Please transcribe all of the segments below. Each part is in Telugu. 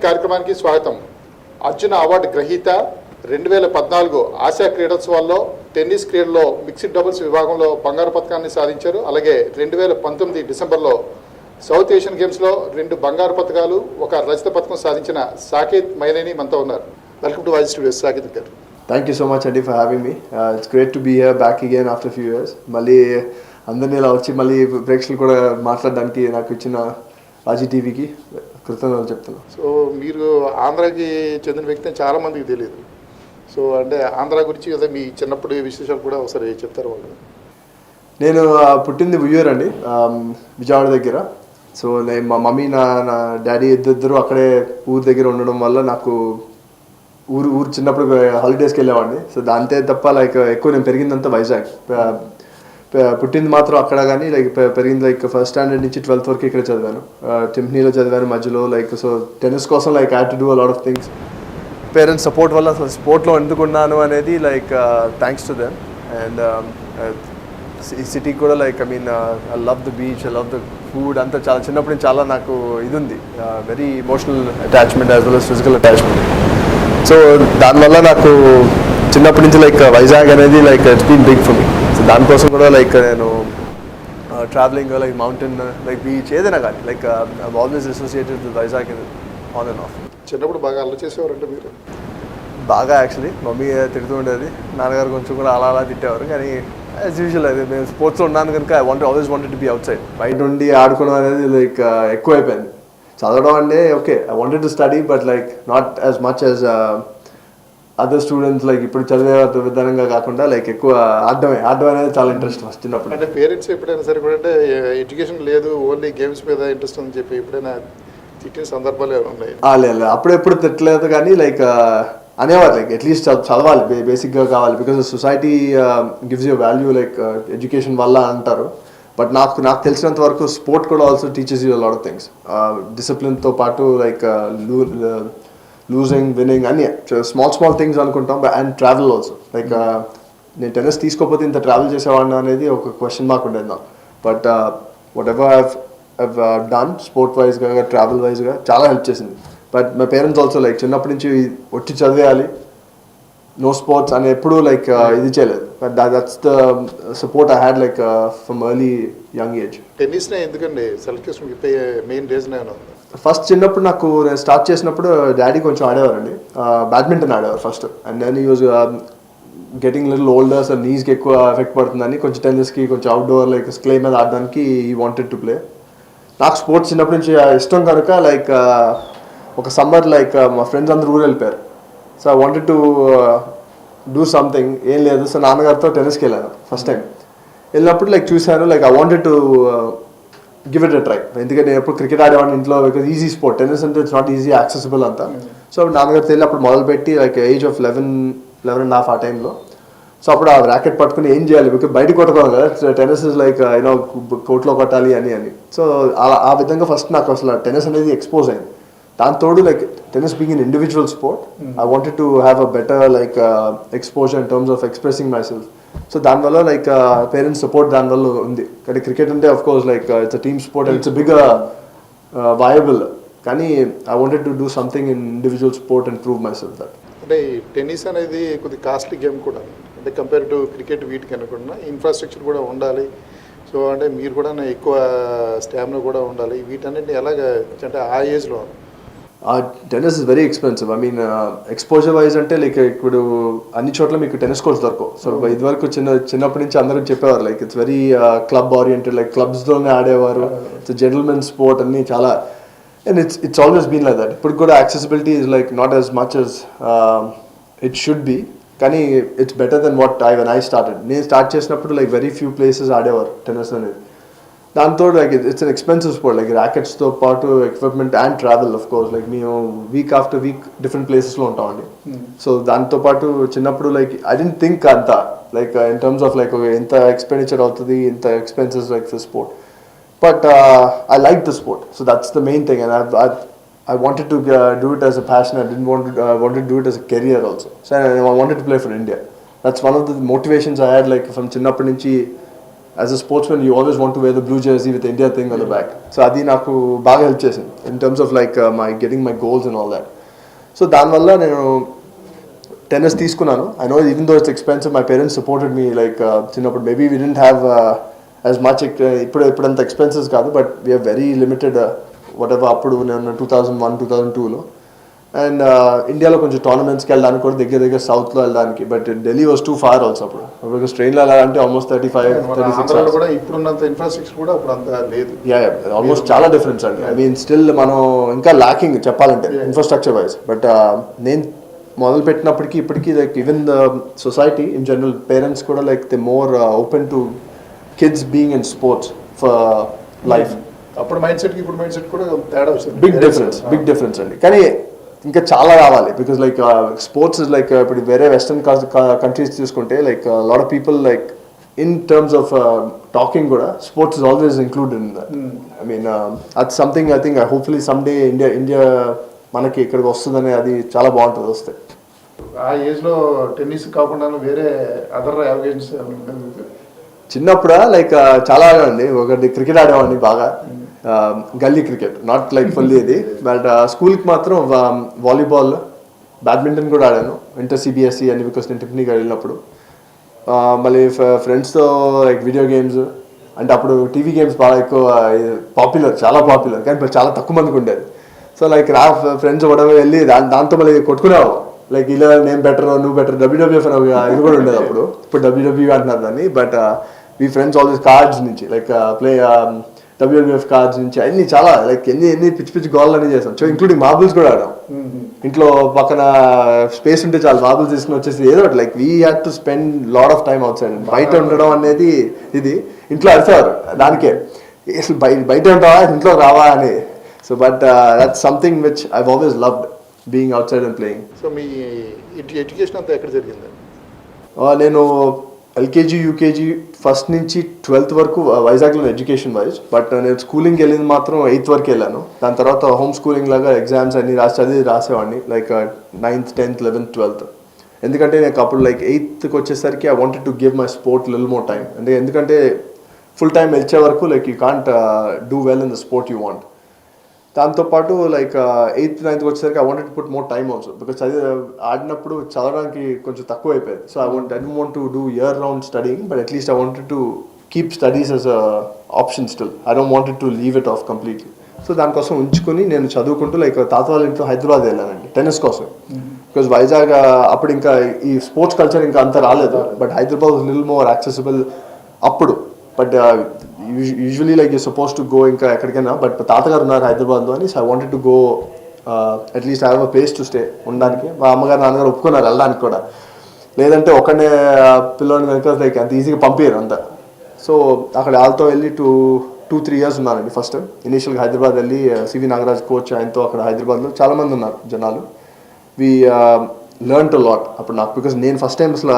కార్యక్రమానికి స్వాగతం. అర్జున అవార్డు గ్రహీత 2014 ఆసియా క్రీడోత్సవాల్లో టెన్నిస్ క్రీడలో మిక్స్డ్ డబుల్స్ విభాగంలో బంగారు పతకాన్ని సాధించారు. అలాగే 2019 డిసెంబర్లో సౌత్ ఏషియన్ గేమ్స్లో 2 బంగారు పతకాలు, 1 రజత పతకం సాధించిన సాకేత్ మైనేని మనతో ఉన్నారు. Welcome to Vaji studios Saketh గారు. Thank you so much, Adi, for having me. It's great to be here back again after a few years. మళ్ళీ అందరినీ ఇలా వచ్చి మళ్ళీ ప్రేక్షకులు కూడా మాట్లాడడానికి నాకు ఇచ్చిన వాజీ టీవీకి కృతజ్ఞతలు చెప్తున్నాను. సో మీరు ఆంధ్రాకి చెందిన వ్యక్తి అని చాలామందికి తెలియదు. సో అంటే ఆంధ్ర గురించి కదా మీ చిన్నప్పుడు విశేషాలు కూడా ఒకసారి చెప్తారు వాళ్ళు. నేను పుట్టింది ఉయ్యూరు అండి, విజయవాడ దగ్గర. సో మా మమ్మీ నా డాడీ ఇద్దరు అక్కడే ఊరు దగ్గర ఉండడం వల్ల నాకు ఊరు చిన్నప్పుడు హాలిడేస్కి వెళ్ళేవాడిని. సో అంతే తప్ప లైక్ ఎక్కువ నేను పెరిగిందంతా వైజాగ్. పుట్టింది మాత్రం అక్కడ, కానీ లైక్ పెరిగింది లైక్ ఫస్ట్ స్టాండర్డ్ నుంచి 12th వరకు ఇక్కడ చదివాను. టింప్నీలో చదివాను మధ్యలో. లైక్ సో టెన్నిస్ కోసం like had to do a lot of things. Parents support వల్ల అసలు స్పోర్ట్లో ఎందుకున్నాను అనేది like thanks to them. And ఈ సిటీకి కూడా like I mean I love the beach, I love the food. అంతా చాలా చిన్నప్పటి నుంచి చాలా నాకు ఇది ఉంది, very emotional attachment as well as physical attachment. So దానివల్ల నాకు చిన్నప్పటి నుంచి లైక్ వైజాగ్ అనేది like it's been big for me. So దానికోసం కూడా లైక్ నేను travelling like mountain like beach ఏదైనా కానీ like I always associated with Vizag on and of. చిన్నప్పుడు బాగా అల్లరి చేసేవారంటే మీరు? బాగా యాక్చువల్లీ మమ్మీ తిడుతూ ఉండేది, నాన్నగారు కొంచెం కూడా అలా తిట్టేవారు. కానీ యాజ్ యూజువల్ అది నేను స్పోర్ట్స్లో ఉన్నాను కనుక always wanted to be out side. బయట ఉండి ఆడుకోవడం అనేది లైక్ ఎక్కువ అయిపోయింది. చదవడం అంటే okay, I wanted to study but like not as much as other students. Like ఇప్పుడు చదివే విధానంగా కాకుండా లైక్ ఎక్కువ ఆడడం అనేది చాలా ఇంట్రెస్ట్ ఫస్ట్ చిన్నప్పుడు. అంటే పేరెంట్స్ ఎప్పుడైనా సరే కూడా అంటే ఎడ్యుకేషన్ లేదు, ఓన్లీ గేమ్స్ మీద ఇంట్రెస్ట్ అని చెప్పి ఎప్పుడైనా తిట్టిన సందర్భాలు ఉన్నాయి? లేదు, అప్పుడెప్పుడు తిట్టలేదు, కానీ లైక్ అనేవారు లైక్ అట్లీస్ట్ చదవాలి, బేసిక్గా కావాలి, because society gives you value like education వల్ల అంటారు. బట్ నాకు తెలిసినంత వరకు స్పోర్ట్ కూడా also teaches you lot of things. డిసిప్లిన్తో పాటు లైక్ లూజింగ్, విన్నింగ్ అన్నీ స్మాల్ థింగ్స్ అనుకుంటాం. అండ్ ట్రావెల్ ఆల్సో లైక్ నేను టెన్నిస్ తీసుకోకపోతే ఇంత ట్రావెల్ చేసేవాడిని అనేది ఒక క్వశ్చన్ మార్క్ ఉండేది నాకు. But what ever I've done sport వైజ్గా, ట్రావెల్ వైజ్గా చాలా హెల్ప్ చేసింది. But my parents also like చిన్నప్పటి నుంచి వచ్చి చదివేయాలి, నో స్పోర్ట్స్ అని ఎప్పుడు లైక్ ఇది చేయలేదు. But that's the support I had like from early young age. టెన్నిస్నే ఎందుకండి సెలెక్ట్ చేసుకుని మెయిన్ రీజన్ ఏమైనా? ఫస్ట్ చిన్నప్పుడు నేను స్టార్ట్ చేసినప్పుడు డాడీ కొంచెం ఆడేవారండి, బ్యాడ్మింటన్ ఆడేవారు first. And then he was getting little older, so నీస్కి ఎక్కువ ఎఫెక్ట్ పడుతుందని కొంచెం టెన్నిస్కి కొంచెం అవుట్డోర్ లైక్ క్లే మీద ఆడడానికి ఈ వాంటెడ్ టు ప్లే. నాకు స్పోర్ట్స్ చిన్నప్పటి నుంచి ఇష్టం కనుక లైక్ ఒక సమ్మర్ లైక్ మా ఫ్రెండ్స్ అందరూ ఊరు వెళ్ళిపోయారు. So I wanted to do something, ఏం లేదు. సో నాన్నగారితో టెన్నిస్కి వెళ్ళాను ఫస్ట్ టైం. వెళ్ళినప్పుడు లైక్ చూశాను, like I wanted to give it a try. ఎందుకంటే నేను ఎప్పుడు క్రికెట్ ఆడేవాడిని ఇంట్లో, బికాజ్ ఈజీ స్పోర్ట్. టెన్నిస్ అంటే ఇట్స్ నాట్ ఈజీ యాక్సెసిబుల్ అంతా. సో నాన్నగారు తెలియదు, అప్పుడు మొదలుపెట్టి లైక్ ఏజ్ ఆఫ్ 11.5 ఆ టైంలో. సో అప్పుడు ఆ ర్యాకెట్ పట్టుకుని ఏం చేయాలి, బికాజ్ బయట కొట్టుకోవాలి కదా, టెన్నిస్ ఇస్ లైక్ యూనో కోర్ట్లో కొట్టాలి అని. సో ఆ విధంగా ఫస్ట్ నాకు అసలు టెన్నిస్ అనేది ఎక్స్పోజ్ అయింది. దాంతోడు like tennis being in individual sport, I wanted to have a better like exposure in terms of expressing myself. So దానివల్ల లైక్ పేరెంట్స్ సపోర్ట్ దానివల్ల ఉంది. కానీ క్రికెట్ అంటే of course like it's a team sport and it's big viable. కానీ I wanted to do something in individual sport and prove myself that. అంటే ఈ టెన్నిస్ అనేది కొద్దిగా కాస్ట్లీ గేమ్ కూడా, అంటే కంపేర్ టు క్రికెట్ వీటికి అనుకున్నా ఇన్ఫ్రాస్ట్రక్చర్ కూడా ఉండాలి. సో అంటే మీరు కూడా ఎక్కువ స్టామినా కూడా ఉండాలి. వీటన్నిటిని ఎలాగ అంటే ఆ ఏజ్లో? Tennis is very expensive. I mean exposure wise అంటే లైక్ ఇప్పుడు అన్ని చోట్ల మీకు టెన్నిస్ కోర్ట్స్ దొరకవు. సో ఇదివరకు చిన్నప్పటి నుంచి అందరూ చెప్పేవారు like it's very club oriented, like క్లబ్స్లోనే ఆడేవారు, ఇట్స్ జెంటిల్మెన్ స్పోర్ట్ అన్ని చాలా. And it's always been like that. ఇప్పుడు కూడా accessibility is like not as much as it should be, కానీ it's better then what when I started. నేను స్టార్ట్ చేసినప్పుడు లైక్ వెరీ ఫ్యూ ప్లేసెస్ ఆడేవారు టెన్నిస్ అనేది. దాంతో like it's an expensive sport, like ర్యాకెట్స్తో పాటు equipment and travel of course. Like మేము వీక్ ఆఫ్టర్ వీక్ డిఫరెంట్ ప్లేసెస్లో ఉంటామండి. సో దాంతోపాటు చిన్నప్పుడు లైక్ ఐ డెంట్ థింక్ అంతా like in terms of like ఎంత ఎక్స్పెండిచర్ అవుతుంది, ఇంత expenses like the sport. But I like the sport, so that's the main thing. And I wanted to do it as a passion. I wanted to do it as a career also. So I wanted to play for India. That's one of the motivations I had like from చిన్నప్పటి నుంచి as a sportsmen you always want to wear the blue jersey with India thing on the back. So అది నాకు బాగా హెల్ప్ చేసింది in terms of like my getting my goals and all that. So దానివల్ల నేను టెన్నిస్ తీసుకున్నాను. I know even though it's expensive, my parents supported me like చిన్నప్పుడు. Maybe we didn't have as much, ఇప్పుడంత ఎక్స్పెన్సెస్ కాదు, but we are very limited what ever. అప్పుడు నేను 2001, 2002లో అండ్ ఇండియాలో కొంచెం టోర్నమెంట్స్కి వెళ్ళడానికి కూడా దగ్గర సౌత్లో వెళ్ళడానికి, but Delhi was too far also. అప్పుడు బికాస్ ట్రైన్లో వెళ్ళాలంటే ఆల్మోస్ట్ 35-36 కూడా ఇప్పుడున్నంత ఇన్ఫ్రాస్ట్రక్చర్ కూడా అప్పుడు అంత లేదు. ఆల్మోస్ట్ చాలా డిఫరెన్స్ అండి. ఐ మీన్ స్టిల్ మనం ఇంకా ల్యాకింగ్ చెప్పాలంటే ఇన్ఫ్రాస్ట్రక్చర్ వైజ్. బట్ నేను మొదలు పెట్టినప్పటికీ ఇప్పటికీ like even the society in general, parents కూడా like they more open to kids being in sports for life. అప్పుడు మైండ్ సెట్కి ఇప్పుడు మైండ్ సెట్ కూడా తేడా వచ్చింది. బిగ్ డిఫరెన్స్ అండి. కానీ ఇంకా చాలా రావాలి. Because like sports is like ఇప్పుడు వేరే వెస్టర్న్ కంట్రీస్ తీసుకుంటే like lot of people like in terms of talking కూడా sports is always included in that. I mean అది something I think hopefully someday India మనకి ఇక్కడికి వస్తుందని, అది చాలా బాగుంటుంది వస్తే. ఆ ఏజ్లో టెన్నిస్ కాకుండా వేరే అదర్ గేమ్స్ చిన్నప్పుడు లైక్ చాలా ఆడేవాడిని. ఒకటి క్రికెట్ ఆడేవాడిని బాగా, గల్లీ క్రికెట్, నాట్ లైక్ ఫుల్లీ ఇది. బట్ స్కూల్కి మాత్రం వాలీబాల్, బ్యాడ్మింటన్ కూడా ఆడాను ఇంటర్ సిబిఎస్ఈ అని, బికాస్ నేను టెక్నిక్ వెళ్ళినప్పుడు. మళ్ళీ ఫ్రెండ్స్తో లైక్ వీడియో గేమ్స్, అంటే అప్పుడు టీవీ గేమ్స్ బాగా ఎక్కువ పాపులర్, చాలా పాపులర్, కానీ చాలా తక్కువ మందికి ఉండేది. సో లైక్ ఫ్రెండ్స్ ఒకటే వెళ్ళి దాంతో మళ్ళీ కొట్టుకునేవాళ్ళం. లైక్ ఇలా నేను బెటర్, నువ్వు బెటర్, డబ్ల్యూడబ్ల్యూఎఫ్ అని ఇది కూడా ఉండేది అప్పుడు. ఇప్పుడు డబ్ల్యూడబ్ల్యూ అంటున్నారు దాన్ని. But me friends always cards నుంచి లైక్ ప్లే డబ్ల్యూడబ్ల్యూఎఫ్ కార్డ్స్ నుంచి అన్ని చాలా లైక్ ఎన్ని పిచ్చి గోల్ అన్ని చేస్తాం. సో ఇంక్లూడింగ్ మార్బుల్స్ కూడా ఆడాం. ఇంట్లో పక్కన స్పేస్ ఉంటే చాలా మార్బుల్స్ తీసుకుని వచ్చేసి ఏదో ఒకటి like we had to spend lot of time out side. బయట ఉండడం అనేది ఇది ఇంట్లో అడిచేవారు దానికే, అసలు బయట ఉంటావా ఇంట్లో రావా అని. So but that's something which I always loved, being out side and playing. So me education అంతా ఎక్కడ జరిగింది? నేను ఎల్కేజీ యూకేజీ ఫస్ట్ నుంచి 12th వరకు వైజాగ్లో ఎడ్యుకేషన్ వైజ్. బట్ నేను స్కూలింగ్కి వెళ్ళింది మాత్రం 8th వరకు వెళ్ళాను. దాని తర్వాత హోమ్ స్కూలింగ్ లాగా ఎగ్జామ్స్ అన్ని రాసేవాడిని like 9th, 10th, 11th, 12th. ఎందుకంటే నాకు అప్పుడు లైక్ 8th వచ్చేసరికి I wanted to give my sport lil more time. అంటే ఎందుకంటే ఫుల్ టైం వచ్చే వరకు like you can't do well in the sport you want. దాంతోపాటు లైక్ 8th, 9th వచ్చేసరికి I wanted to put more time also, because ఆడినప్పుడు చదవడానికి కొంచెం తక్కువ అయిపోయింది. So I don't want to do year round studying, but at least I wanted to keep studies as a option still. I don't wanted to leave it of completely. So దానికోసం ఉంచుకొని నేను చదువుకుంటూ లైక్ తాత వాళ్ళ ఇంట్లో హైదరాబాద్ వెళ్ళానండి టెన్నిస్ కోసం. బికాజ్ వైజాగ్ అప్పుడు ఇంకా ఈ స్పోర్ట్స్ కల్చర్ ఇంకా అంత రాలేదు, but Hyderabad was little more accessible అప్పుడు. But usually like you suppose to go ఇంకా ఎక్కడికైనా, బట్ తాతగారు ఉన్నారు హైదరాబాద్లో అని. So I wanted to go at least I have a place to stay ఉండడానికి. మా అమ్మగారు నాన్నగారు ఒప్పుకున్నారు వెళ్ళడానికి కూడా, లేదంటే ఒక్కడే పిల్లల్ని కనుక లైక్ అంత ఈజీగా పంపించారు అంతా. సో అక్కడ వాళ్ళతో వెళ్ళి 2-3 years ఉన్నానండి. ఫస్ట్ ఇనీషియల్గా హైదరాబాద్ వెళ్ళి సివి నాగరాజ్ కోచ్, ఆయనతో అక్కడ హైదరాబాద్లో చాలామంది ఉన్నారు జనాలు. వి లెర్న్ టు లాట్ అప్పుడు నాకు, బికాస్ నేను ఫస్ట్ టైం అసలు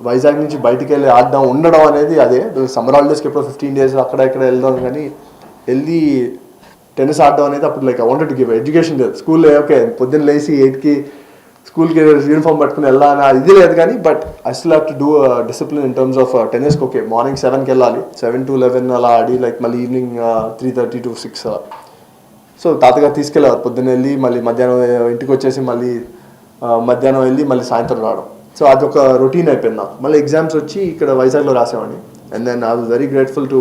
వైజాగ్ నుంచి బయటికి వెళ్ళి ఆడడం ఉండడం అనేది అదే. సమ్మర్ హాలిడేస్కి ఎప్పుడో 15 days అక్కడ ఇక్కడ వెళ్దాం, కానీ వెళ్ళి టెన్నిస్ ఆడడం అనేది అప్పుడు like I wanted to give education లేదు. స్కూల్లో ఓకే పొద్దున్న లేచి 8కి స్కూల్కి యూనిఫామ్ పట్టుకుని వెళ్ళాలని ఇది లేదు, కానీ but I still have to do discipline in terms of టెన్నిస్కి. ఓకే మార్నింగ్ 7కి వెళ్ళాలి, 7 to 11 అలా ఆడి లైక్ మళ్ళీ ఈవినింగ్ 3:30 to 6 అలా. సో తాతగారు తీసుకెళ్ళేవారు పొద్దున్న వెళ్ళి, మళ్ళీ మధ్యాహ్నం ఇంటికి వచ్చేసి మళ్ళీ మధ్యాహ్నం వెళ్ళి మళ్ళీ సాయంత్రం రావడం. సో అదొక రొటీన్ అయిపోయింది నాకు. మళ్ళీ ఎగ్జామ్స్ వచ్చి ఇక్కడ వైజాగ్లో రాసేవాడిని. And then I was very grateful to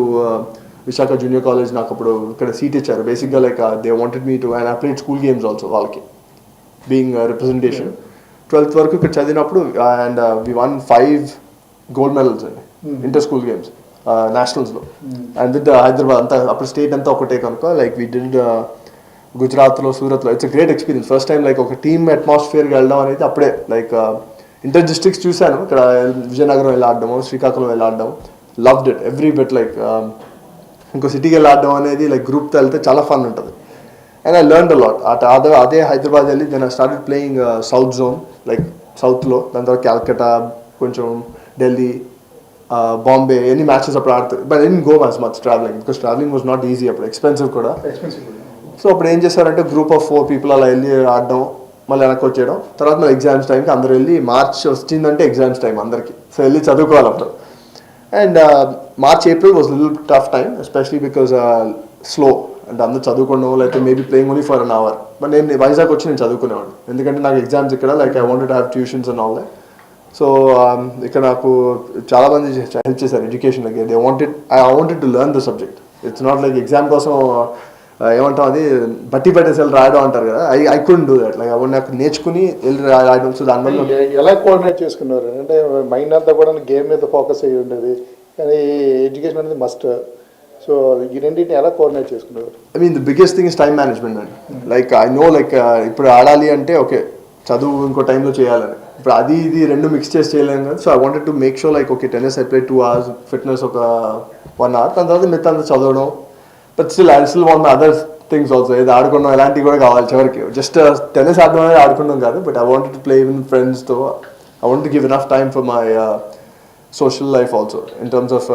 Visakha junior college. నాకు అప్పుడు ఇక్కడ సీట్ ఇచ్చారు. బేసిక్గా like they wanted me to, and I played school games also వాళ్ళకి, బీయింగ్ రిప్రజెంటేషన్. 12th వరకు ఇక్కడ చదివినప్పుడు and we won 5 gold medals అండి ఇంటర్ స్కూల్ గేమ్స్ నేషనల్స్లో. అండ్ విత్ హైదరాబాద్ అంతా అప్పుడు స్టేట్ అంతా ఒకటే కనుక లైక్ వీ డిడ్ గుజరాత్లో, సూరత్లో. It's a great experience. First time like ఒక టీమ్ అట్మాస్ఫియర్కి వెళ్ళడం అనేది అప్పుడే. లైక్ ఇంటర్ డిస్ట్రిక్ట్స్ చూశాను, ఇక్కడ విజయనగరం వెళ్ళి ఆడడము, శ్రీకాకుళం వెళ్ళి ఆడడం, loved it every bit. Like ఇంకో సిటీకి వెళ్ళి ఆడడం అనేది లైక్ గ్రూప్తో వెళ్తే చాలా ఫన్ ఉంటుంది. And I learned a lot. అదే హైదరాబాద్ వెళ్ళి then I started playing south zone, like సౌత్లో. దాని తర్వాత క్యాల్కటా, కొంచెం ఢిల్లీ, బాంబే, ఎన్ని మ్యాచెస్ అప్పుడు ఆడుతుంది. But in go as much travelling, because travelling was not easy అప్పుడు, ఎక్స్పెన్సివ్ కూడా. సో అప్పుడు ఏం చేశారంటే గ్రూప్ ఆఫ్ 4 people అలా వెళ్ళి ఆడడం, మళ్ళీ వెనక్కి వచ్చేయడం. తర్వాత మళ్ళీ ఎగ్జామ్స్ టైంకి అందరూ వెళ్ళి, మార్చ్ వచ్చిందంటే ఎగ్జామ్స్ టైం అందరికీ. సో వెళ్ళి చదువుకోవాలి అప్పుడు. And March April was little tough time especially because slow అంటే అందరూ చదువుకోవడం లేకపోతే maybe playing only for an hour but నేను వైజాగ్ వచ్చి నేను చదువుకునేవాడు ఎందుకంటే నాకు ఎగ్జామ్స్ ఇక్కడ like I wanted to have tuitions and all that so ఇక్కడ నాకు చాలా మంది హెల్ప్ చేశారు education like I wanted to learn the subject it's not like exam కోసం ఏమంటాం అది బట్టి పెట్టేసి వెళ్ళి రాయడం అంటారు కదా I couldn't do that like అవన్నీ నాకు నేర్చుకుని వెళ్ళి రాయడం సో దానివల్ల ఎలా కోఆర్డినేట్ చేసుకున్నారు అంటే మైండ్ అంతా కూడా గేమ్ మీద ఫోకస్ అయ్యి ఉండేది కానీ ఎడ్యుకేషన్ అనేది మస్ట్ సో ఈ రెండింటిని ఎలా కోఆర్డినేట్ చేసుకున్నారు I mean the biggest thing is time management అండి లైక్ ఐ నో లైక్ ఇప్పుడు ఆడాలి అంటే ఓకే చదువు ఇంకో టైంలో చేయాలని ఇప్పుడు అది ఇది రెండు మిక్స్ చేసి చేయలేము కదా so I wanted to make sure like okay tennis I play 2 hours fitness ఒక 1 hour దాని తర్వాత మిగతా అంతా చదవడం but still want my other things also ఏదో ఆడుకున్నాం ఎలాంటివి కూడా కావాలి చివరికి జస్ట్ టెన్నిస్ ఆడడం అనేది ఆడుకున్నాం కాదు but I wanted to play with ఫ్రెండ్స్తో I want to give enough time for my social life also in terms of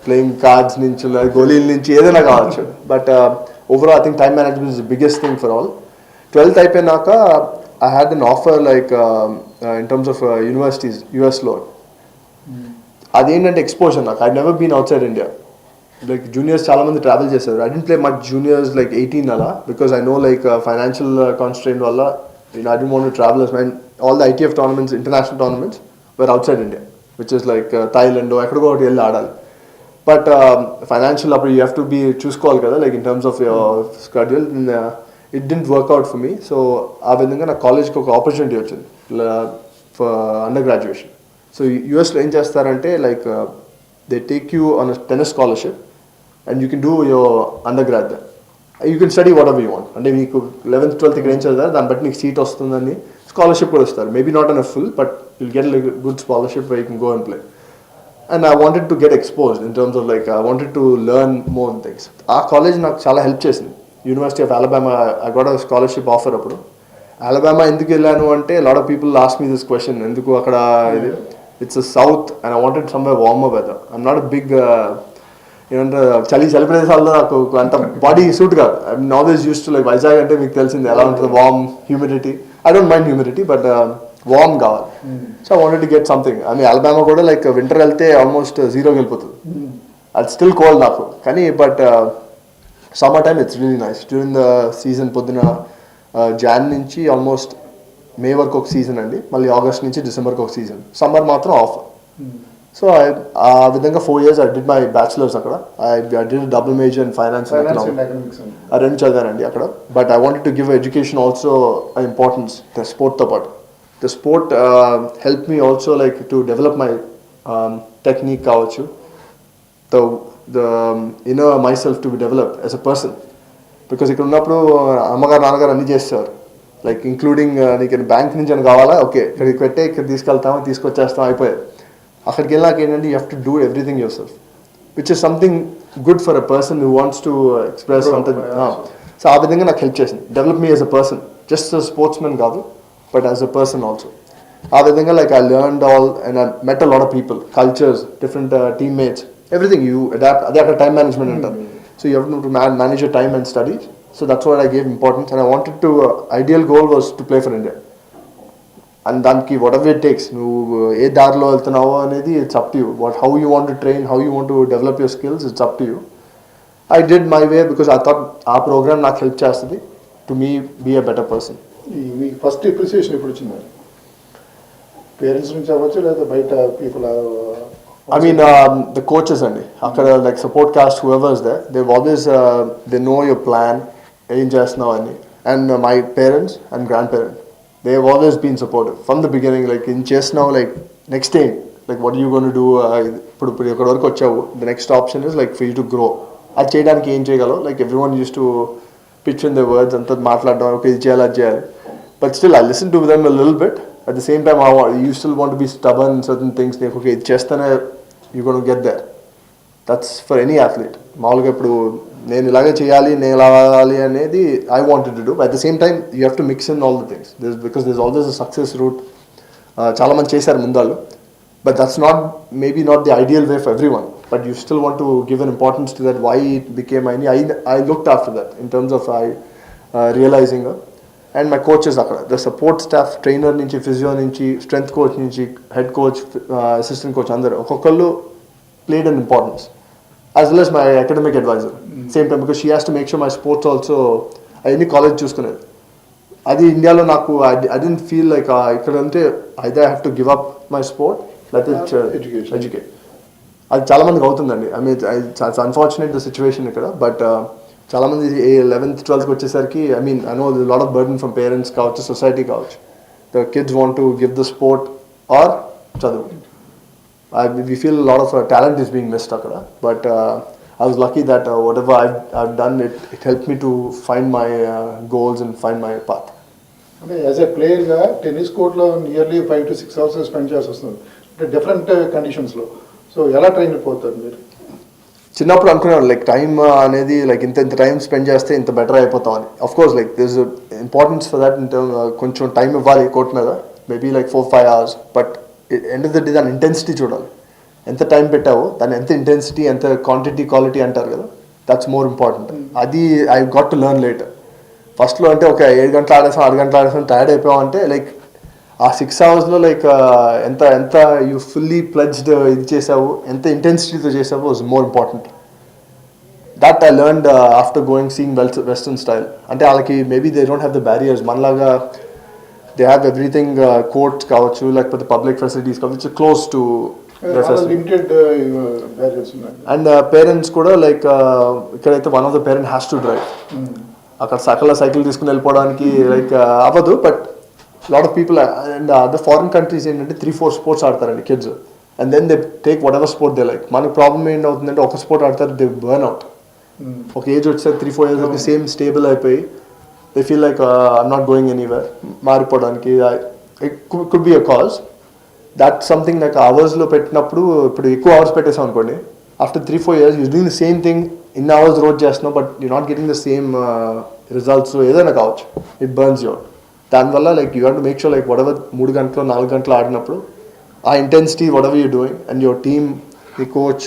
playing cards నుంచి గోళీల నుంచి ఏదైనా కావచ్చు but overall I think time management is the biggest thing for all 12th అయిపోయినాక I had an offer like in terms of universities యూఎస్లో అదేంటంటే ఎక్స్పోజర్ నాకు I never been outside India like juniors చాలా మంది ట్రావెల్ చేశారు I didn't play much juniors like 18 అలా because I know like financial constraint వల్ల I don't want to travel all the ITF tournaments international tournaments where outside India which is like Thailand ఎక్కడికో ఒకటి వెళ్ళి ఆడాలి బట్ ఫైనాన్షియల్ అప్పుడు యూ హ్యావ్ టు బీ చూసుకోవాలి కదా like in terms of your schedule it didn't work out for me so ఆ విధంగా నా కాలేజ్కి ఒక ఆపర్చునిటీ వచ్చింది ఫర్ అండర్ గ్రాడ్యుయేషన్ సో యూఎస్లో ఏం చేస్తారంటే like they take you on tennis scholarship and you can do your undergrad there you can study whatever you want అంటే మీకు 11th 12th ఇక్కడ ఏం చదివారు దాన్ని బట్టి మీకు సీట్ వస్తుందని స్కాలర్షిప్ కూడా ఇస్తారు maybe not an full but you'll get like a good scholarship where you can go and play. And I wanted to get exposed in terms of like I wanted to learn more things. Our college నాకు చాలా హెల్ప్ చేసింది university of Alabama I got a scholarship offer అప్పుడు అలబామా ఎందుకు వెళ్ళాను అంటే lot of people ask me this question ఎందుకు అక్కడ ఇది it's south and I wanted somewhere warmer weather I'm not a big ఏమంటే చలి ప్రదేశాల్లో నాకు అంత బాడీ సూట్ కాదు I'm always use to like Vizag అంటే మీకు తెలిసింది ఎలా ఉంటుంది warm humidity I don't mind humidity but warm కావాలి so I wanted to get something I mean Alabama కూడా లైక్ వింటర్ వెళ్తే ఆల్మోస్ట్ 0 వెళ్ళిపోతుంది అది స్టిల్ కోల్డ్ నాకు కానీ but summer time it's really nice during the season పొద్దున జాన్ నుంచి ఆల్మోస్ట్ మే వరకు ఒక సీజన్ అండి మళ్ళీ ఆగస్ట్ నుంచి డిసెంబర్కి ఒక సీజన్ సమ్మర్ మాత్రం ఆఫ్ సో ఆ విధంగా 4 years I did my bachelors అక్కడ I did double major in finance ఆ రెండు చదివానండి అక్కడ but I wanted to give education also importance the స్పోర్ట్తో పాటు the sport helped me also like to develop my technique kaavachu the inner myself to be developed as a person because ikkada unnappudu అమ్మగారు నాన్నగారు అన్ని చేస్తారు లైక్ ఇంక్లూడింగ్ నీకు బ్యాంక్ నుంచి అని కావాలా ఓకే ఇక్కడికి పెట్టే ఇక్కడ తీసుకెళ్తాము తీసుకొచ్చేస్తాం అయిపోయాయి అక్కడికి వెళ్ళాక ఏంటంటే you have to do everything your self which is something good for a person who wants to express something so ఆ విధంగా నాకు హెల్ప్ చేసింది develop me as a person just sportsmen కాదు but as a person also ఆ విధంగా like I learned all and I met a lot of people cultures different teammates everything you adapt అదే అక్కడ time management అంటారు so you have to manage your time and studies so that's what I gave importance and I wanted to ideal goal was to play for India and దానికి whatever it takes నువ్వు ఏ దారిలో వెళ్తున్నావో అనేది it's up to you how you want to train how you want to develop your skills it's up to you I did my way because I thought ఆ program నాకు help చేస్తుంది to me be a better person మీకు ఫస్ట్ అప్రిసియేషన్ ఎప్పుడు వచ్చింది పేరెంట్స్ నుంచి అవ్వచ్చు లేదా బయట people I mean the coaches అండి అక్కడ like support cast whoever is there they've always they know your plan ఏం చేస్తున్నావు అని and my parents and grandparents they have always been supportive from the beginning like ఏం చేస్తున్నావు like next day like what are you going to do ఇప్పుడు ఇక్కడ వరకు వచ్చావు the next option is like for you to grow అది చేయడానికి ఏం చేయగలవు like everyone used to pitch in their words అంతా మాట్లాడడం ఓకే ఇది చేయాలి అది చేయాలి but still I listen to them a little bit at the same time you still want to be stubborn in certain things like okay ఇది చేస్తేనే you're going to get there that's for any athlete మామూలుగా ఇప్పుడు నేను ఇలాగే చేయాలి నేను ఇలా అవ్వాలి అనేది I wanted to do but at the same time you have to mix in all the things because there's always a success route చాలా మంది చేశారు ముందాలు but that's not maybe not the ideal way for everyone but you still want to give an importance to that why it became I looked after that in terms of realizing and my coaches akkada the support staff trainer nunchi physio nunchi strength coach nunchi head coach assistant coach andaru okkollu played an importance, as well as my academic advisor. Same time, because she has to make sure my sports also, any college చూసుకునేది. అది ఇండియాలో నాకు I didn't feel like ఇక్కడ అంటే either I have to give up my sport, that is educate. అది చాలా మందికి అవుతుందండి. I mean it's unfortunate the situation ఇక్కడ, but చాలా మంది 11th 12th వచ్చేసరికి I mean I know there's a lot of burden from parents కావచ్చు, society కావచ్చు. The kids want to give the sport or చదువు. We feel a lot of talent is being missed అక్కడ, but I was lucky that whatever I've done, it helped me to find my goals and find my path. అంటే యాజ్ ఎ ప్లేయర్గా టెన్నిస్ కోర్ట్లో నియర్లీ 5 to 6 hours స్పెండ్ చేసి వస్తుంది, అంటే డిఫరెంట్ కండిషన్స్లో. సో ఎలా ట్రైన్ అయిపోతారు మీరు? చిన్నప్పుడు అనుకునేవాడు లైక్ టైం అనేది లైక్ ఇంత టైం స్పెండ్ చేస్తే ఇంత బెటర్ అయిపోతాం అని. Of course like this importance for that, కొంచెం టైం ఇవ్వాలి కోర్ట్ మీద, maybe like 4-5 hours, but end of the day దాని ఇంటెన్సిటీ చూడాలి. ఎంత టైం పెట్టావో దాని ఎంత ఇంటెన్సిటీ, ఎంత క్వాంటిటీ క్వాలిటీ అంటారు కదా, దట్స్ మోర్ ఇంపార్టెంట్. అది I got to learn later. ఫస్ట్లో అంటే ఒక 7 గంటలు ఆడేసాం, 6 గంటలు ఆడేసాం, టైర్డ్ అయిపోయాం అంటే లైక్ ఆ 6 hours లైక్ ఎంత యూ ఫుల్లీ ప్లజ్డ్ ఇది చేసావు, ఎంత ఇంటెన్సిటీతో చేసావు was more important. That I learned after seeing western style. అంటే వాళ్ళకి maybe they don't have the barriers, మనలాగా దే హ్యావ్ ఎవ్రీథింగ్, కోర్ట్స్ కావచ్చు లేకపోతే పబ్లిక్ ఫెసిలిటీస్ కావచ్చు, క్లోజ్ టు లిమిటెడ్ బ్యారియర్స్ ఉన్నాయి. అండ్ పేరెంట్స్ కూడా లైక్ ఇక్కడైతే one of the parent has to drive. అక్కడ సైకిల్ తీసుకుని వెళ్ళిపోవడానికి లైక్ అవ్వదు, but lot of people and other foreign countries ఏంటంటే 3-4 స్పోర్ట్స్ ఆడతారండి kids, and then they take whatever sport they like. మనకు ప్రాబ్లం ఏంటవుతుందంటే ఒక స్పోర్ట్ ఆడతారు, దే బర్న్ అవుట్. ఒక ఏజ్ వచ్చేసరికి 3-4 years వరకు సేమ్ స్టేబుల్ అయిపోయి they feel like I'm not going anywhere, మారిపోవడానికి it could be a cause. That something like అవర్స్లో పెట్టినప్పుడు, ఇప్పుడు ఎక్కువ అవర్స్ పెట్టేసాం అనుకోండి, after 3-4 years you doing the same thing, in hours రోజు చేస్తున్నాం, but you not getting the same results, ఏదైనా కావచ్చు, ఇట్ బర్న్స్ యూ అవుట్. దానివల్ల like you have to make sure like what ever 3 గంటలు 4 గంటలు ఆడినప్పుడు ఆ intensity what ever you doing and your team, the coach,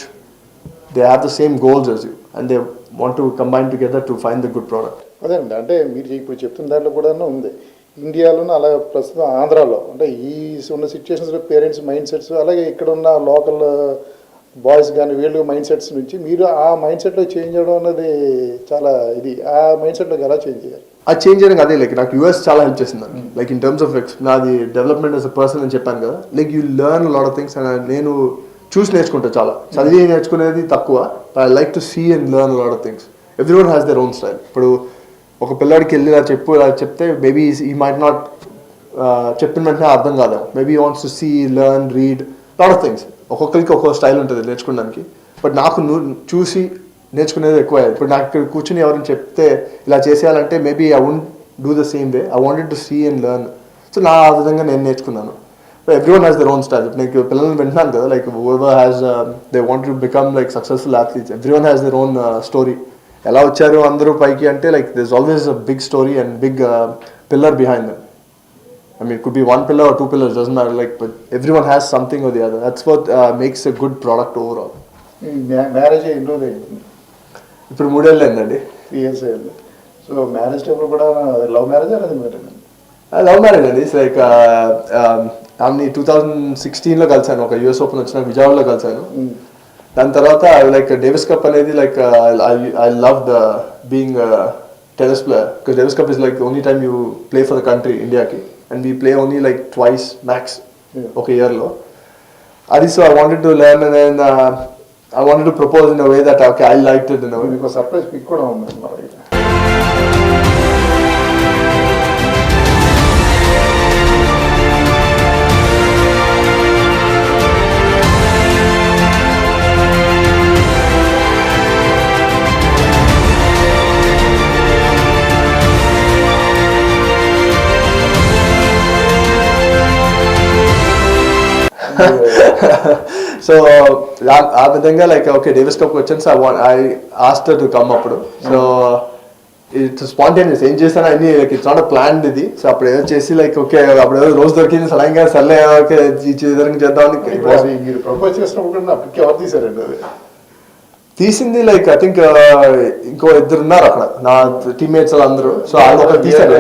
they have the same goals as you and they want to combine together to find the good product. అదేనండి, అంటే మీరు ఇప్పుడు చెప్తున్న దాంట్లో కూడా ఉంది. ఇండియాలోనూ అలాగే ప్రస్తుతం ఆంధ్రాలో అంటే ఈ ఉన్న సిచ్యువేషన్స్లో పేరెంట్స్ మైండ్ సెట్స్, అలాగే ఇక్కడ ఉన్న లోకల్ బాయ్స్ కానీ వీళ్ళు మైండ్ సెట్స్ నుంచి మీరు ఆ మైండ్ సెట్లో చేంజ్ అవ్వడం అనేది చాలా ఇది, ఆ మైండ్ సెట్లోకి ఎలా చేంజ్ చేయాలి? ఆ చేంజ్ చేయడం అదే లైక్ నాకు యూఎస్ చాలా హెల్ప్ చేసింది లైక్ ఇన్ టర్మ్స్ ఆఫ్ నాది డెవలప్మెంట్ యాజ్ అ పర్సన్ అని చెప్పాను కదా, like you learn lot of things. And నేను చూసి నేర్చుకుంటా, చాలా చదివి నేర్చుకునేది తక్కువ, I like to see and learn lot of things. Everyone has their own style. ఇప్పుడు ఒక పిల్లాడికి వెళ్ళి ఇలా చెప్తే మేబీ ఈ మైట్ నాట్ చెప్పిన వెంటనే అర్థం కాదు, maybe wants to see, learn, read lot of things. ఒక్కొక్కరికి ఒక్కొక్క స్టైల్ ఉంటుంది నేర్చుకోవడానికి, బట్ నాకు చూసి నేర్చుకునేది ఎక్కువ. ఇప్పుడు నాకు ఇక్కడ కూర్చుని ఎవరైనా చెప్తే ఇలా చేసేయాలంటే maybe I won't do the same way, I wanted to see and learn. So నా ఆ విధంగా నేను నేర్చుకున్నాను. Everyone has their own style. నీకు పిల్లల్ని వింటున్నాను కదా, like whoever has they want to become like successful athletes, everyone has their own story. ఎలా వచ్చారు అందరూ పైకి అంటే like this always a big story and big pillar behind them. I mean, it could be 1 pillar or 2 pillars, doesn't matter. Like, but everyone has something or the other. That's what makes a good product overall. Marriage ఎన్నో అయింది? ఇప్పుడు 3 ఏళ్ళు అయిందండి. 3 years అయింది. సో మ్యారేజ్ టైంలో కూడా లవ్ మ్యారేజ్ అనేది లవ్ మ్యారేజ్ అండి. ఇట్స్ లైక్ ఆమెని 2016లో కలిసాను, ఒక యూఎస్ ఓపెన్ వచ్చిన విజయవాడలో కలిసాను. దాని తర్వాత లైక్ డేవిస్ కప్ అనేది like I love the being tennis player, because Davis Cup is like the only time you play for the country, India ki, and we play only like twice max, okay, year lo. Adi, so I wanted to learn, and then I wanted to propose in a way that okay, I liked it in a way. Because surprise pick kuda undi. So ఆ విధంగా లైక్ ఓకే డేవిస్ కప్ వచ్చాను. So I asked her to come అప్పుడు. సో ఇట్స్ స్పాంటేనియస్, ఏం చేశాను అన్ని లైక్ ఇట్స్ నాట్ ప్లాన్డ్ ఇది. సో అప్పుడు ఏదో చేసి లైక్ ఓకే అప్పుడు ఏదో రోజు దొరికింది సడన్గా సర్లే ఓకే చేద్దామని. మీరు ప్రపోజ్ చేసినప్పుడు కూడా అప్పటికి ఎవరు తీసారండి? అది తీసింది లైక్ ఐ థింక్ ఇంకో ఇద్దరు ఉన్నారు అక్కడ నా టీమ్మేట్స్ అందరూ. సో వాళ్ళు ఒకటి తీసారు.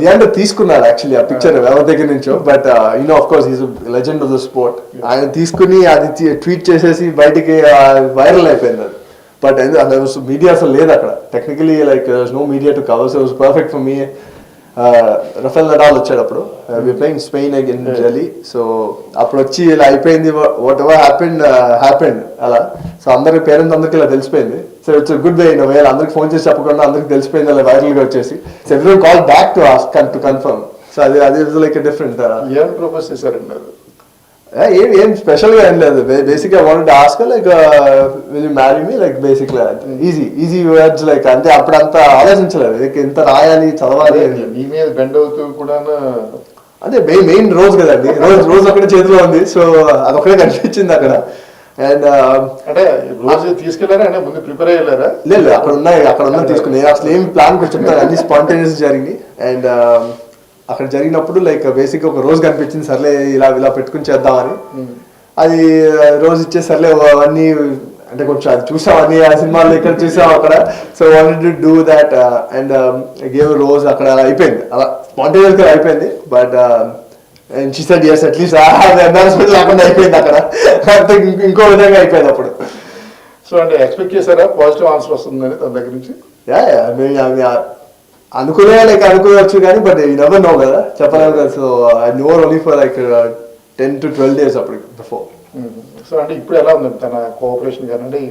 లియాండర్ తీసుకున్నారు యాక్చువల్లీ ఆ పిక్చర్ ఎవరి దగ్గర నుంచో. But you know of course is legend of the sport. ఆయన తీసుకుని అది ట్వీట్ చేసేసి బయటికి వైరల్ అయిపోయింది అది. బట్ మీడియా అసలు లేదు అక్కడ. Technically like no media to cover. So perfect for me. Rafael Nadal వచ్చాడు అప్పుడు. We playing Spain again Delhi. So అప్పుడు వచ్చి ఇలా అయిపోయింది. వాట్ ఎవర్ హ్యాపెండ్ అలా. సో అందరి పేరెంట్స్ అందరికి ఇలా తెలిసిపోయింది. So it's good way in way. అందరికి ఫోన్ చేసి చెప్పకుండా అందరికి తెలిసిపోయింది అలా వైరల్ గా వచ్చేసి. So everyone call back to ask to confirm. So అది లైక్ డిఫరెంట్. ఏం ప్రపోజ్ చేశారండి? ఏం స్పెషల్ గా ఏం లేదు. బేసిక్ గా wanted to ask like will you marry me like basic easy words like. అంటే అప్పుడు అంత ఆలోచించలేదు ఎంత రాయాలి చదవాలి అని. మీ మీద బెండ్ అవుతూ కూడా అంటే మెయిన్ రోజు కదండి. రోజు అక్కడ చేతిలో ఉంది. సో అదొక్కడే కనిపించింది అక్కడ. అండ్ అంటే రోజు తీసుకెళ్లారా అంటే ముందు ప్రిపేర్ అయ్యారా? లేదు అక్కడ ఉన్న తీసుకుని అసలు ఏం ప్లాన్ కూడా చెప్తాను. అన్ని స్పాంటేనియస్ జరిగింది. అండ్ అక్కడ జరిగినప్పుడు లైక్ బేసిక్ ఒక రోజు కనిపించింది. సర్లే ఇలా పెట్టుకుని చేద్దామని. అది రోజు ఇచ్చే సర్లే అవన్నీ అంటే కొంచెం అది చూసాం అన్ని ఆ సినిమాలు ఇక్కడ చూసాం అక్కడ. So wanted to do that and gave రోజు అక్కడ అయిపోయింది. అలా స్పాంటేనియస్ గా అయిపోయింది. But and she said yes at least embarrassment లేకుండా అయిపోయింది అక్కడ. ఇంకో విధంగా అయిపోయింది అప్పుడు. సో అంటే ఎక్స్పెక్ట్ చేశారా పాజిటివ్ ఆన్సర్ వస్తుందని తన దగ్గర నుంచి? అనుకోవచ్చు కానీ బట్ యు నెవర్ నో కదా, చెప్పలేము కదా. So I know only for like 10 to 12 days అప్పుడు బిఫోర్. సో అంటే ఇప్పుడు ఎలా ఉంది తన కోఆపరేషన్? కానీ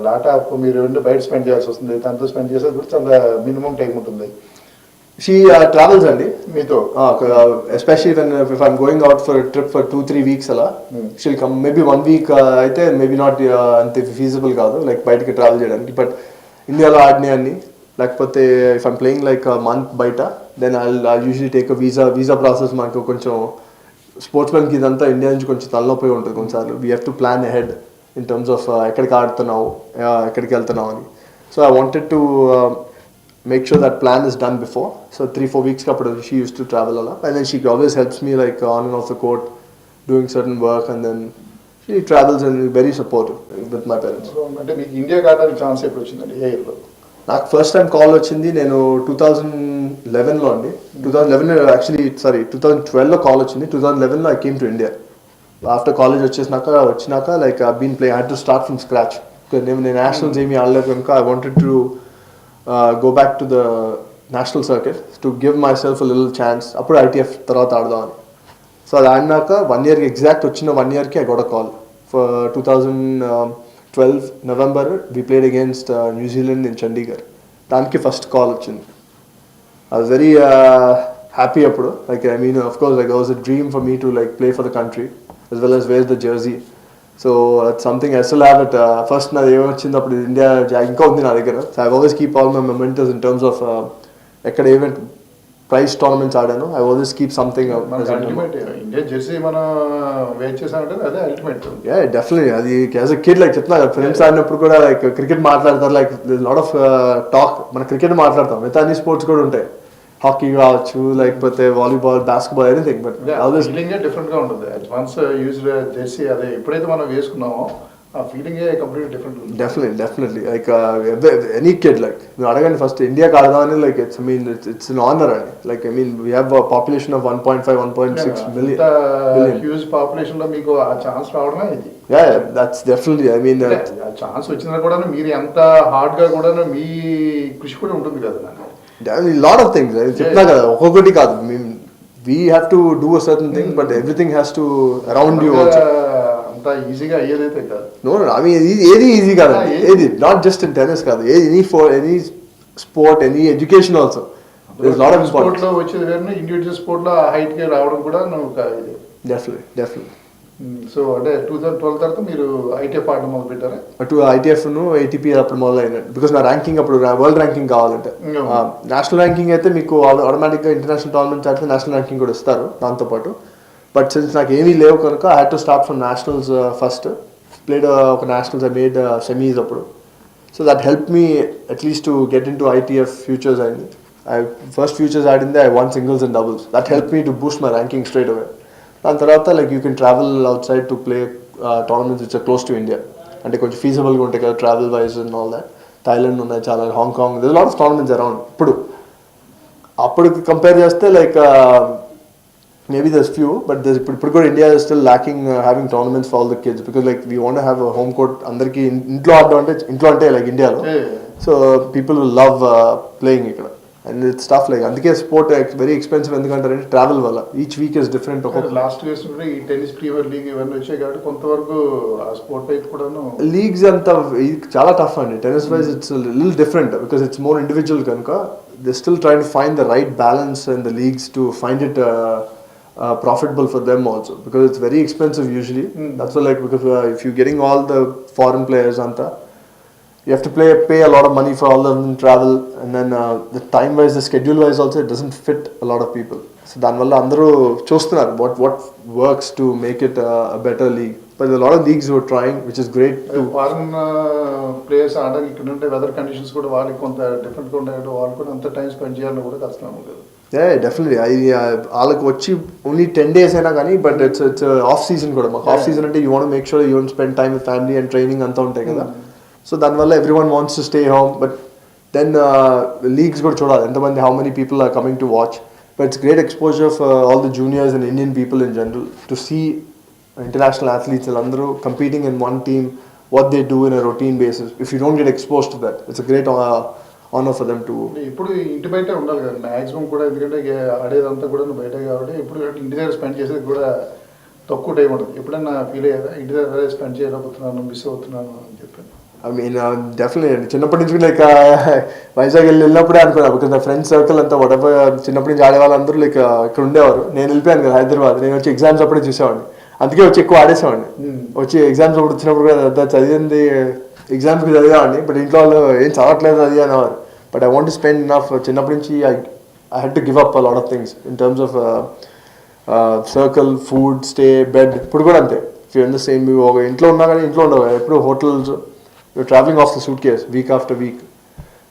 లాటా మీరు రెండు బయట స్పెండ్ చేయాల్సి వస్తుంది. తనతో స్పెండ్ చేసేది కూడా చాలా మినిమం టైం ఉంటుంది. షీ ట్రావెల్స్ అండి మీతో, especially if I'm going out for trip for 2-3 weeks అలా. షీల్ కమ్ మేబీ 1 week అయితే మేబీ నాట్ అంత ఫీజిబుల్ కాదు లైక్ బయటకి ట్రావెల్ చేయడానికి. బట్ ఇండియాలో ఆడినాయి అన్ని. లేకపోతే if I'm playing like month బయట then I usually take visa process. మనకు కొంచెం స్పోర్ట్స్ మ్యాన్కి ఇదంతా ఇండియా నుంచి కొంచెం తలనొప్పి ఉంటుంది కొన్నిసార్లు. We have to plan ahead in terms of ఎక్కడికి ఆడుతున్నావు, ఎక్కడికి వెళ్తున్నావు అని. So I wanted to make sure that plan is done before. So 3-4 weeks ago she used to travel a lot, and then she always helps me like on and off the court doing certain work, and then she travels and is very supportive with my parents. So అంటే మీకు ఇండియా కాడానికి ఛాన్స్ ఎప్పుడు వచ్చిందండి? ఏ ఇయర్లో? నాకు ఫస్ట్ టైం కాల్ వచ్చింది నేను 2011లో అండి. 2011 యాక్చువల్లీ 2012లో కాల్ వచ్చింది. 2011లో I came to India. After college వచ్చినాక like I been playing. I had to start from scratch. నేను నేషనల్స్ ఏమీ ఆడలేదు కనుక I wanted to go back to the national circuit to give myself a little chance. Appudu ITF tarvata aadadam. So adi aadinaka 1 year exact vachina 1 year ki I got a call for 2012 November. We played against New Zealand in Chandigarh. Daniki first call vachindi. I was very happy appudu. Like I mean of course like it was a dream for me to like play for the country as well as wear the jersey. So that's something I still have it. First నాది ఏమొచ్చింది అప్పుడు ఇండియా ఇంకా ఉంది నా దగ్గర. So I always keep all my momentous in terms of ఎక్కడ ఈవెంట్ ప్రైజ్ టోర్నమెంట్స్ ఆడాను. I always keep something. India Jersey మనం వేర్ చేసామంటే అదే అల్టిమేట్. Yeah definitely. అది యాజ్ అ కిడ్ లైక్ చెప్తున్నా ఫ్రెండ్స్ ఆడినప్పుడు కూడా లైక్ క్రికెట్ మాట్లాడతారు. Like lot of talk. మన క్రికెట్ మాట్లాడతాం, మిగతా అన్ని స్పోర్ట్స్ కూడా ఉంటాయి. హాకీ కావచ్చు, లేకపోతే volleyball, basketball, anything. But always feeling different గా ఉంటుంది. వన్స్ యూజ్డ్ జెర్సీ అదే ఎప్పుడైతే మనం వేసుకున్నామో ఆ ఫీలింగ్ కంప్లీట్లీ డిఫరెంట్ ఉంటుంది. Definitely like any kid like నువ్వు అడగండి ఫస్ట్ ఇండియాకి ఆడదామని లైక్ ఇట్స్ అన్ ఆనర్ అండి. Like I mean we have population of 1.5-1.6 million. Huge population లో మీకు ఆ ఛాన్స్ రావడమే ఇది. Yeah that's definitely. I mean chance వచ్చినా కూడా మీరు ఎంత హార్డ్ గా కూడా మీ కృషి కూడా ఉంటుంది కదా. లాట్ ఆఫ్ థింగ్స్ చెప్తున్నా కదా, ఒక్కొక్కటి కాదు. We have to do a certain thing but everything has to around you also. అంత ఈజీగా అయ్యేదైతే కాదు. నో ఐ మీన్ ఏది ఈజీ కాదండి. ఏది నాట్ జస్ట్ ఇన్ టెన్నిస్ కాదు, any sport, any education also. Lot of sport లో వచ్చేది వేరే, ఇండివిజువల్ స్పోర్ట్ లో హైట్ కి రావడం కూడా డెఫినెట్లీ. సో అంటే 2012 తర్వాత మీరు ఐటీఎఫ్ ఆడడం మొదలు పెట్టారా? అటు ఐటీఎఫ్ ATP అప్పుడు మొదలైనట్టు. బికాస్ నా ర్యాంకింగ్ అప్పుడు వరల్డ్ ర్యాంకింగ్ కావాలంటే నేషనల్ ర్యాంకింగ్ అయితే మీకు ఆటోమేటిక్గా ఇంటర్నేషనల్ టోర్నమెంట్స్ ఆడితే నేషనల్ ర్యాంకింగ్ కూడా ఇస్తారు దాంతోపాటు. బట్ సిన్స్ నాకు ఏమీ లేవు కనుక I had to start from nationals first. Played ఒక నేషనల్స్ ఐ మేడ్ సెమీస్ అప్పుడు. So that help me at least to get in to ITF futures అయింది. ఫస్ట్ ఫ్యూచర్స్ ఆడింది I one singles and doubles. That help me to Boost my ranking straight away. దాని తర్వాత like you can travel outside to play tournaments which are close to India. అంటే కొంచెం ఫీజబుల్గా ఉంటాయి కదా travel wise and all that. Thailand ఉన్నాయి చాలా, Hong Kong, this lot of tournaments around. అప్పుడు కంపేర్ చేస్తే like maybe there's few, but there's ఇప్పుడు కూడా India is still lacking having tournaments for all the kids, because like we want to have a home court. అందరికి ఇంట్లో అంటే like ఇండియాలో, so people will love playing ఇక్కడ. And it's tough, like అందుకే స్పోర్ట్ వెరీ ఎక్స్పెన్సివ్. ఎందుకంటే ట్రావెల్ వల్ల each week is different. Last years ఈ టెన్నిస్ ప్రీమియర్ లీగ్ ఇవన్నీ వచ్చాయి కాబట్టి కొంతవరకు ఆ స్పోర్ట్ వైపు కూడాను లీగ్స్ అంతా చాలా టఫ్ అండి. Tennis wise it's little different because it's more individual కనుక they still try to find the right balance in the leagues to find it profitable for them also, because it's very expensive usually. That's why, like, because if you're getting all the foreign players anta, you have to pay a lot of money for all of them travel, and then the time wise, the schedule wise also, it doesn't fit a lot of people. So dan valla andaru chustunnaru what works to make it a better league. But there are a lot of leagues who are trying, which is great to foreign players ఆడడానికి ఇక్కడ ఉండే వెదర్ కండిషన్స్ కూడా వాళ్ళకి కొంత డిఫరెంట్ గా ఉంటాయి. వాళ్ళు కూడా అంత టైం స్పెండ్ చేయాలని కూడా కష్టం ఉంటుంది. Yeah, definitely. వాళ్ళకి వచ్చి ఓన్లీ 10 days అయినా కానీ, బట్ ఇట్స్ ఆఫ్ సీజన్ కూడా. మాకు ఆఫ్ సీజన్ అంటే you want make sure you want spend time with family and training అంతా ఉంటాయి కదా. సో దానివల్ల everyone wants to stay home. But then leagues కూడా చూడాలి ఎంతమంది, how many people are coming to watch. But it's great exposure for all the juniors and Indian people in general to see international athletes అందరూ competing in one team, what they do in a routine basis. If you don't get exposed to that, it's a great honor for them to. ఇప్పుడు ఇంటి బయట ఉండాలి కదా మ్యాక్సిమం కూడా, ఎందుకంటే ఆడేదంతా కూడా బయట కాబట్టి ఇప్పుడు ఇంటి దగ్గర స్పెండ్ చేసేది కూడా తక్కువ టైం ఉంటుంది. ఎప్పుడైనా ఫీల్ అయ్యారా ఇంటి దగ్గర స్పెండ్ చేయలేకపోతున్నాను, మిస్ అవుతున్నాను అని చెప్పి? ఐ మీన్ డెఫినెట్లీ చిన్నప్పటి నుంచి లైక్ వైజాగ్ వెళ్ళినప్పుడే అనుకున్నాను, బికాస్ నా ఫ్రెండ్స్ సర్కిల్ అంతా whatever చిన్నప్పటి నుంచి ఆడే వాళ్ళందరూ లైక్ ఇక్కడ ఉండేవారు. నేను వెళ్ళిపోయాను కదా హైదరాబాద్, నేను వచ్చి ఎగ్జామ్స్ అప్పుడే చూసేవాడిని, అందుకే వచ్చి ఎక్కువ ఆడేసేవాడిని. వచ్చి ఎగ్జామ్స్ అప్పుడు వచ్చినప్పుడు కూడా చదివింది ఎగ్జామ్స్కి చదివేవాడిని, బట్ ఇంట్లో వాళ్ళు ఏం చదవట్లేదు అది అనేవారు. But I want to spend enough. చిన్నప్పటి నుంచి I had to give up a lot of things in terms of circle, food, stay, bed. ఇప్పుడు కూడా అంతే. If you in the same, ఒక ఇంట్లో ఉన్నా కానీ ఇంట్లో ఉండవు, ఎప్పుడు hotels, you're traveling off the suitcase week after week.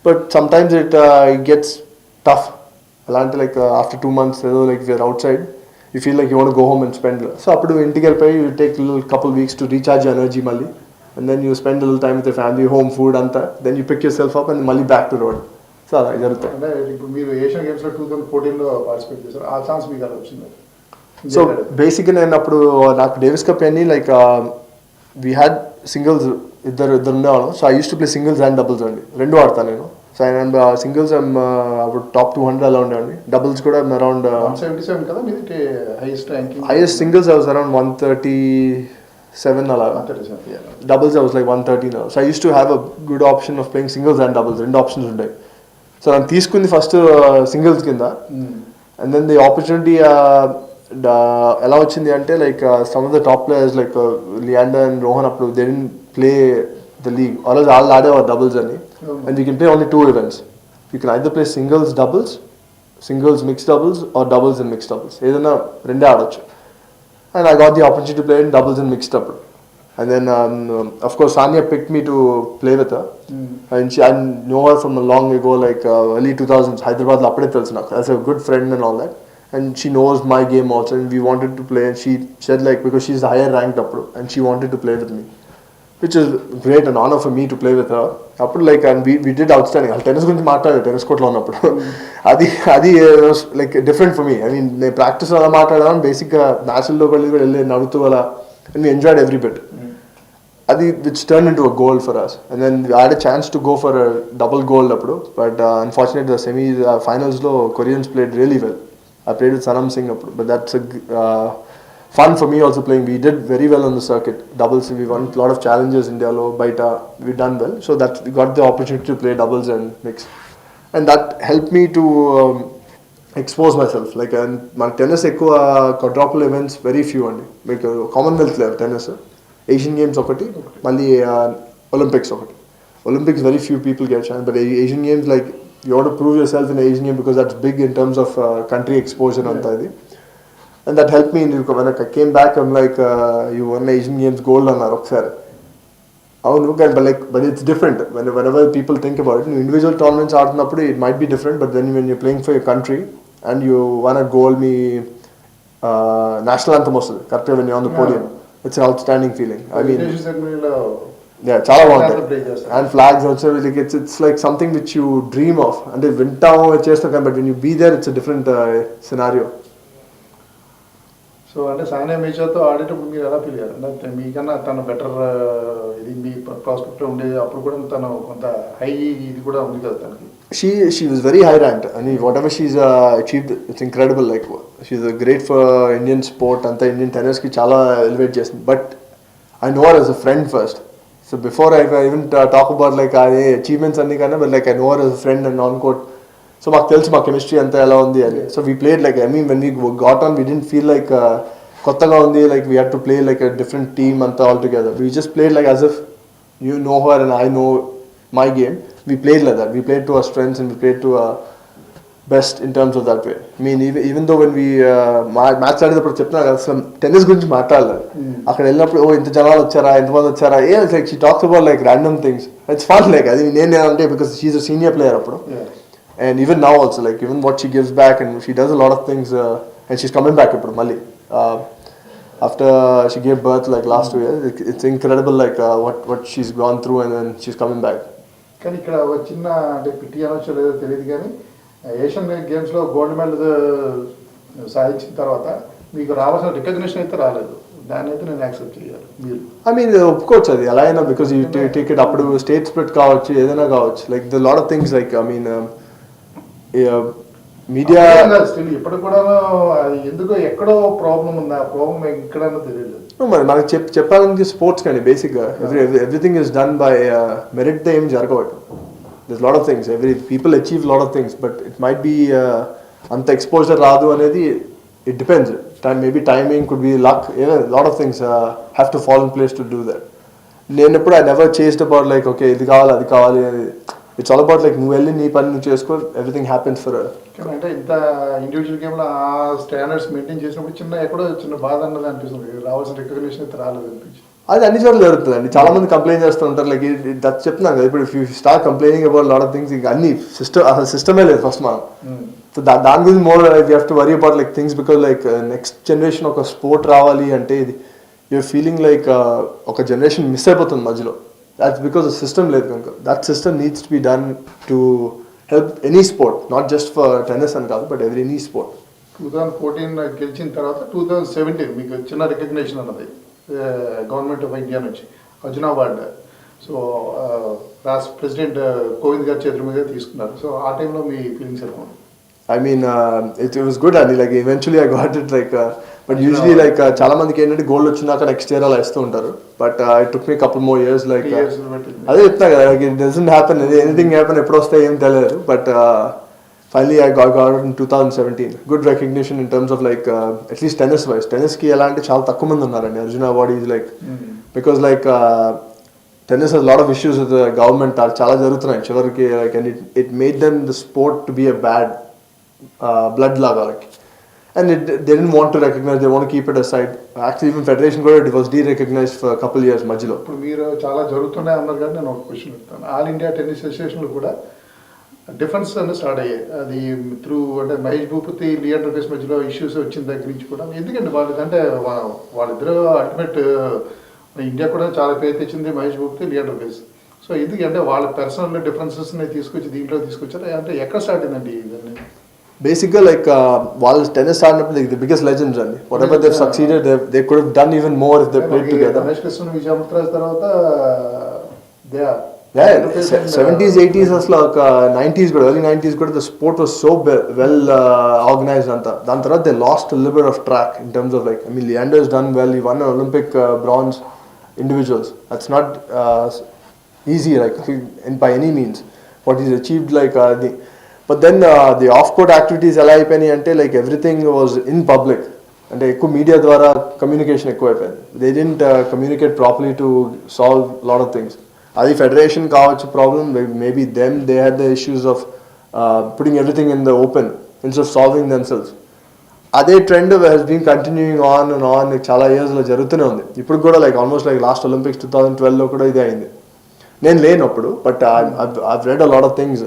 But sometimes it gets tough. Alante like after 2 months, like if you're outside, you feel like you want to go home and spend. So appudu intiki vellipoyi, you take a little couple weeks to recharge your energy malli, and then you spend a little time with your family, home food anta, then you pick yourself up and malli back to road. So ala jarutadi. Ante ippudu meer Asian Games lo 2014 lo participate chesaru, aa chance meeku ala vachindi? So basically నేను అప్పుడు నాకు డేవిస్ కప్ అని లైక్ వీ హ్యాడ్ సింగిల్స్ ఇద్దరు ఉండేవాళ్ళం. So I use to play singles and doubles అండి, రెండు ఆడతాను నేను. సో అండ్ సింగిల్స్ అప్పుడు టాప్ 200 అలా ఉండేవాడిని. డబుల్స్ కూడా అరౌండ్ 177 కదా మీది highest ranking. Highest singles I was around 137 అలా. Doubles I was like 113. So I use to have a good option of playing singles and doubles, రెండు ఆప్షన్స్ ఉంటాయి. సో నేను తీసుకుంది ఫస్ట్ సింగిల్స్ కింద, అండ్ దెన్ ది ఆపర్చునిటీ ఎలా వచ్చింది అంటే like some of the top players like Leander and Rohan అప్పుడు they didn't play the league, always వాళ్ళు ఆడేవారు డబుల్స్ అని. And you can play only 2 events. You can either play singles doubles, singles mixed doubles, or doubles and mixed doubles, ఏదైనా రెండే ఆడొచ్చు. And I got the opportunity to play in doubles and mixed అప్పుడు. And then of course Sanya picked me to play with her, and I know her from a long ago, like early 2000s, Hyderabad lo appade telusu naku as a good friend and all that. And she knows my game also, and we wanted to play, and she said like, because she's higher ranked appudu, and she wanted to play with me, which is great, an honor for me to play with her appudu. Like, and we did outstanding. Al tennis gurinchi maatladadu tennis court lo unnappudu adi was like different for me. I mean ne practice ala maatladam, basic ga match lo velli nadutu ala, and we enjoyed every bit. Adi which turned into a goal for us, and then we had a chance to go for a double gold appudu, but unfortunately the semi finals lo Koreans played really well. I played with Sanam Singh appudu, but that's a fun for me also playing. We did very well on the circuit doubles. We won a lot of challenges in India lo baita, we done well, so that we got the opportunity to play doubles and mix, and that helped me to expose myself. Like, and my tennis ఎక్కువ quadruple events very few అండి. Like Commonwealth level tennis, Asian Games ఒకటి, మళ్ళీ Olympics ఒకటి. Olympics very few people get a chance, but Asian Games, like, you want to prove yourself in Asian Games because that's big in terms of country exposure anta idi. And that helped me when I came back. I'm like, you won Asian Games gold annaru okkari. Avunu, but it's different whenever people think about it. Individual tournaments ఆడుతున్నప్పుడు it might be different, but then when you're playing for your country and you won a gold, me national anthem వస్తుంది correct when you're on the podium. It's an outstanding feeling. I mean, చాలా బాగుంటాయి. And flags also like it's like something which you dream of. అంటే వింటాం చేస్తాం కానీ but when you be there it's different scenario. So అంటే సానియా మీర్జాతో ఆడేటప్పుడు మీరు ఎలా ఫీల్ అయ్యారు? అంటే మీకన్నా తను బెటర్ ఇది మీ ప్రాస్పెక్ట్ ఉండేది, అప్పుడు కూడా తను కొంత హై ఇది కూడా ఉంది కదా తనకి. She was very high ranked. I mean, whatever she's achieved, it's incredible. Like she's great for Indian sport. Anta Indian tennis ki chala elevate chesindi. But I know her as a friend first. So before I even talk about like achievements anni kana, but like I know her as a friend and on court. So maku telusu ma chemistry anta ela undi ani. So we played like, I mean, when we got on, we didn't feel like kottaga undi, like we had to play like a different team anta all together. We just played like as if you know her and I know my game. We played like that. We played to our strengths and we played to our best in terms of that way. I mean, even though when we match ఆడేటప్పుడు చెప్తున్నా కదా అసలు టెన్నిస్ గురించి మాట్లాడలేదు. అక్కడ వెళ్ళినప్పుడు ఇంత జనాలు వచ్చారా, ఎంతమంది వచ్చారా, like she talks about like random things. It's fun. Like అది నేనేమంటే because she is a senior player అప్పుడు. And even now also, like even what she gives back, and she does a lot of things, and she's coming back ఇప్పుడు మళ్ళీ after she gave birth like last 2 years. It's incredible like what she's gone through, and then she's coming back. కానీ ఇక్కడ ఒక చిన్న అంటే పిటి అనొచ్చో లేదో తెలియదు కానీ ఏషియన్ గేమ్స్లో గోల్డ్ మెడల్ సాధించిన తర్వాత మీకు రావాల్సిన రికగ్నిషన్ అయితే రాలేదు. దాన్ని అయితే నేను యాక్సెప్ట్ చేయాలి. మీరు ఐ మీన్ ఒప్పుకోవచ్చు అది ఎలా అయినా, బికాస్ యూ టేక్ ఇట్ అప్పుడు స్టేట్ స్ప్లిట్ కావచ్చు, ఏదైనా కావచ్చు. Like the lot of things like I mean media still ఇప్పుడు కూడా ఎందుకో ఎక్కడో ప్రాబ్లం ఉంది. ఆ ప్రాబ్లం ఎక్కడన్నా తెలియలేదు. మరి మనకు చెప్పాలంటే స్పోర్ట్స్ కానీ బేసిక్గా everything is done by merit తో ఏం జరగవచ్చు. This lot of things people achieve lot of things, but it might be అంత ఎక్స్పోజర్ రాదు అనేది it depends. Maybe timing could be luck, lot of things have to fall in place to do that. నేను ఎప్పుడు I never chased about like okay ఇది కావాలి అది కావాలి అనేది. ఇట్స్ ఆల్ అబౌట్ లైక్ నువ్వు వెళ్ళి నీ పని నువ్వు చేసుకో, ఎవ్రీథింగ్ హ్యాపెన్స్ ఫర్. అంటే ఇంత ఇండివిజువల్ గేమ్లో ఆ స్టాండర్డ్స్ మెయింటైన్ చేసినప్పుడు చిన్న బాధ అన్నది అనిపిస్తుంది. రావాల్సిన రికగ్నిషన్ అయితే రాలేదు అనిపించింది. అది అన్ని చోట్ల జరుగుతుంది అండి. చాలా మంది కంప్లైంట్ చేస్తూ ఉంటారు. లైక్ దట్ చెప్తున్నాను కదా ఇప్పుడు, if you start complaining about lot of things, ఇంకా అన్ని అసలు సిస్టమే లేదు ఫస్ట్ మనం. సో దాని గురించి more you have to worry about like things, because like next generation ఒక స్పోర్ట్ రావాలి అంటే ఇది యూఆర్ ఫీలింగ్ లైక్ ఒక జనరేషన్ మిస్ అయిపోతుంది మధ్యలో. That's because the system లేదు కనుక. That system needs to be done to help any sport, not just for tennis and కాదు, but any sport. 2014 గెలిచిన తర్వాత 2017 మీకు చిన్న రికగ్నిషన్ అన్నది గవర్నమెంట్ ఆఫ్ ఇండియా నుంచి అర్జున అవార్డు. సో రాష్ట్ర ప్రెసిడెంట్ కోవింద్ గారి చేతుల మీద తీసుకున్నారు. సో ఆ టైంలో మీ ఫీలింగ్స్ ఎలా ఉన్నాయి? I mean, it was good and like eventually I got it like but usually like చాలా మందికి ఏంటంటే గోల్డ్ వచ్చినాక నెక్స్ట్ ఇయర్ అలా ఇస్తూ ఉంటారు. But it took me a couple more years like అదే చెప్తా కదా, like it doesn't happen, anything happen ఎప్పుడు వస్తాయి ఏం తెలియదు. But finally I got it in 2017. Good recognition in terms of like at least tennis wise. Tennis కి ఎలా అంటే చాలా తక్కువ మంది ఉన్నారండి. Arjuna award is like because like tennis has a lot of issues with the government. చాలా జరుగుతున్నాయి చివరికి like, and it made them the sport to be a bad blood laga like, and they didn't want to recognize, they want to keep it aside. Actually even federation కూడా it was de-recognized for a couple years మధ్యలో. ఇప్పుడు మీరు చాలా జరుగుతున్నాయి అన్నారు కానీ నేను ఒక క్వశ్చన్ చెప్తాను. ఆల్ ఇండియా టెన్నిస్ అసోసియేషన్లో కూడా డిఫరెన్స్ అనేది స్టార్ట్ అయ్యాయి. అది త్రూ అంటే మహేష్ భూపతి లియాండర్ పేస్ మధ్యలో ఇష్యూస్ వచ్చిన దగ్గర నుంచి కూడా. ఎందుకంటే వాళ్ళకంటే వాళ్ళిద్దరూ అల్టిమేట్ ఇండియా కూడా చాలా పేరు తెచ్చింది మహేష్ భూపతి లియాండర్ పేస్. సో ఎందుకంటే వాళ్ళ పర్సనల్ డిఫరెన్సెస్ని తీసుకొచ్చి దీంట్లో తీసుకొచ్చారు. అంటే ఎక్కడ స్టార్ట్ అయిందండి ఇవన్నీ? Basically like వాళ్ళు టెన్నిస్ ఆడినప్పుడు like the biggest legends అండి. Whatever they've succeeded, they could have done even more if they played together. Ramesh Krishna Vijay Amritraj తర్వాత they are 70s 80s అసలు ఒక 90s కూడా, early 90s కూడా the sport was so well organized అంతా. దాని తర్వాత they lost a little bit of track in terms of like, I mean Leander has done well, he won an Olympic bronze individuals. That's not easy like by any means what he's achieved like but then the off-court activities ఎలా అయిపోయినాయి అంటే like everything was in public. అంటే ఎక్కువ మీడియా ద్వారా కమ్యూనికేషన్ ఎక్కువ అయిపోయింది. They didn't communicate properly to solve a lot of things. అది ఫెడరేషన్ కావచ్చు problem, maybe they had the issues of putting everything in the open instead of solving themselves. అదే trend has been continuing on and on like చాలా ఇయర్స్లో జరుగుతూనే ఉంది. ఇప్పుడు కూడా like almost like last Olympics 2012లో కూడా ఇదే అయింది. నేను లేనప్పుడు but I've read a lot of things.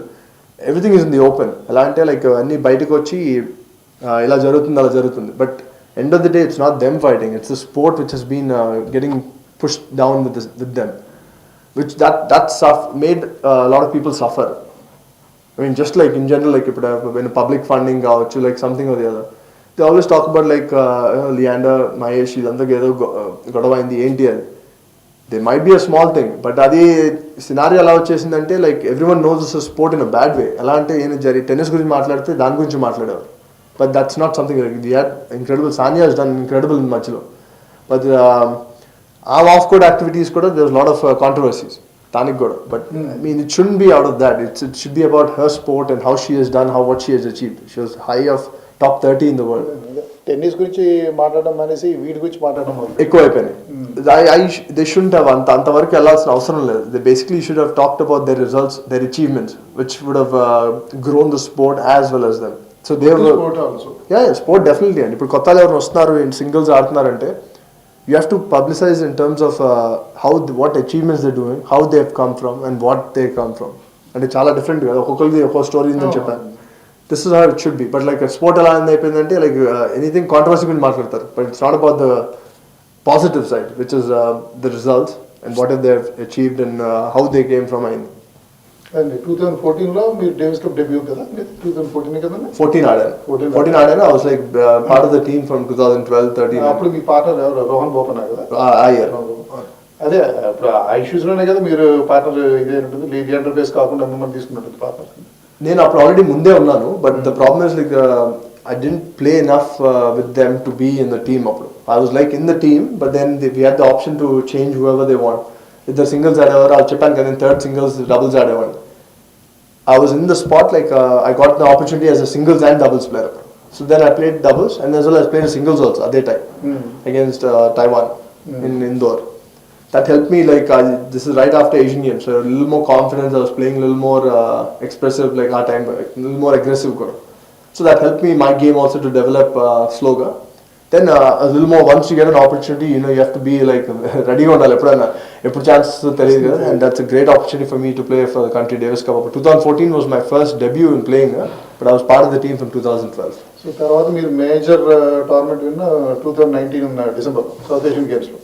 Everything is in the open. ఎలా అంటే లైక్ అన్నీ బయటకు వచ్చి ఇలా జరుగుతుంది అలా జరుగుతుంది. But end of the day it's not them fighting, it's the sport which has been getting pushed down with them. which made a lot of people suffer. I mean, just like in general, like when public funding to like something or the other, they always talk about like Leander, Mahesh, ఇదంతా ఏదో గొడవ అయింది ఏంటి అని. There might be a small thing, but అది సినారియో ఎలా వచ్చేసిందంటే like everyone knows this sport in a bad way. ఎలా అంటే ఏం టెన్నిస్ గురించి మాట్లాడితే దాని గురించి మాట్లాడేవారు. But that's not something like the had incredible. Sania has done incredible in మధ్యలో. బట్ ఆ ఆఫ్ కోర్ట్ యాక్టివిటీస్ కూడా దేర్ లాట్ ఆఫ్ కాంట్రవర్సీస్ దానికి కూడా. But I mean it should be out of that. It should be about her sport and how she has done, how what she has achieved. She was high of top 30 in the world. Tennis గురించి మాట్లాడడం అనేసి వీటి గురించి మాట్లాడడం ఎక్కువైపోయినాయి. They shouldn't have అంతవరకు వెళ్ళాల్సిన అవసరం లేదు. They basically should have talked about their results, their achievements, which would have grown the sport as well as them. So they were sport also. Yeah, sport definitely. And ఇప్పుడు కొత్త ఎవరు వస్తున్నారు ఇన్ సింగిల్స్ ఆడుతున్నారంటే you have to publicize in terms of what achievements they're doing, how they have come from and what they come from. అంటే చాలా డిఫరెంట్ కదా, ఒక్కొక్కరిది ఒక్కొక్క స్టోరీ ఉందని చెప్పాను. This is how it should be. But like a sport ఎలా అయిపోయిందంటే like anything controversy గురించి మాట్లాడతారు. But it's not about the positive side, which is the results and what have they achieved and how they came from. And 2014 లో మీరు డేవిస్ కప్ డెబ్యూ కదా, 2014 కదండి? 14 ఆడాను. I was like part of the team from 2012, 13. అప్పుడు మీ పార్ట్నర్ ఎవరు? రోహన్ బోపన్నా కదా? అదే అప్పుడు ఆ ఇష్యూస్ లోనే కదా మీరు పార్ట్నర్ ఇదే ఉంటుంది, లియాండర్ పేస్ కాకుండా మిమ్మల్ని తీసుకున్నట్టు పార్ట్నర్. నేను అప్పుడు ఆల్రెడీ ముందే ఉన్నాను. But the problem is like I didn't play enough with them to be in the team. I was like in the team, but then we had the option to change whoever they want. If the singles ఆడేవారు, I'll చెప్పాను కదా, third singles, doubles ఆడేవాడు. I was in the spot, like I got the opportunity as a singles and doubles player. So then I played doubles and as well as played singles also at that time against Taiwan in Indore. That helped me, like this is right after Asian Games, so a little more confidence. I was playing a little more expressive, like our time, a little more aggressive. So that helped me my game also to develop slower. Then a little more, once you get an opportunity, you know, you have to be like ready on every chance. And that's a great opportunity for me to play for the country Davis Cup. 2014 was my first debut in playing, but I was part of the team from 2012. So తర్వాత మీరు మేజర్ టోర్నమెంట్ విన్న 2019 డిసెంబర్ సౌత్ ఏషియన్ గేమ్స్ లో.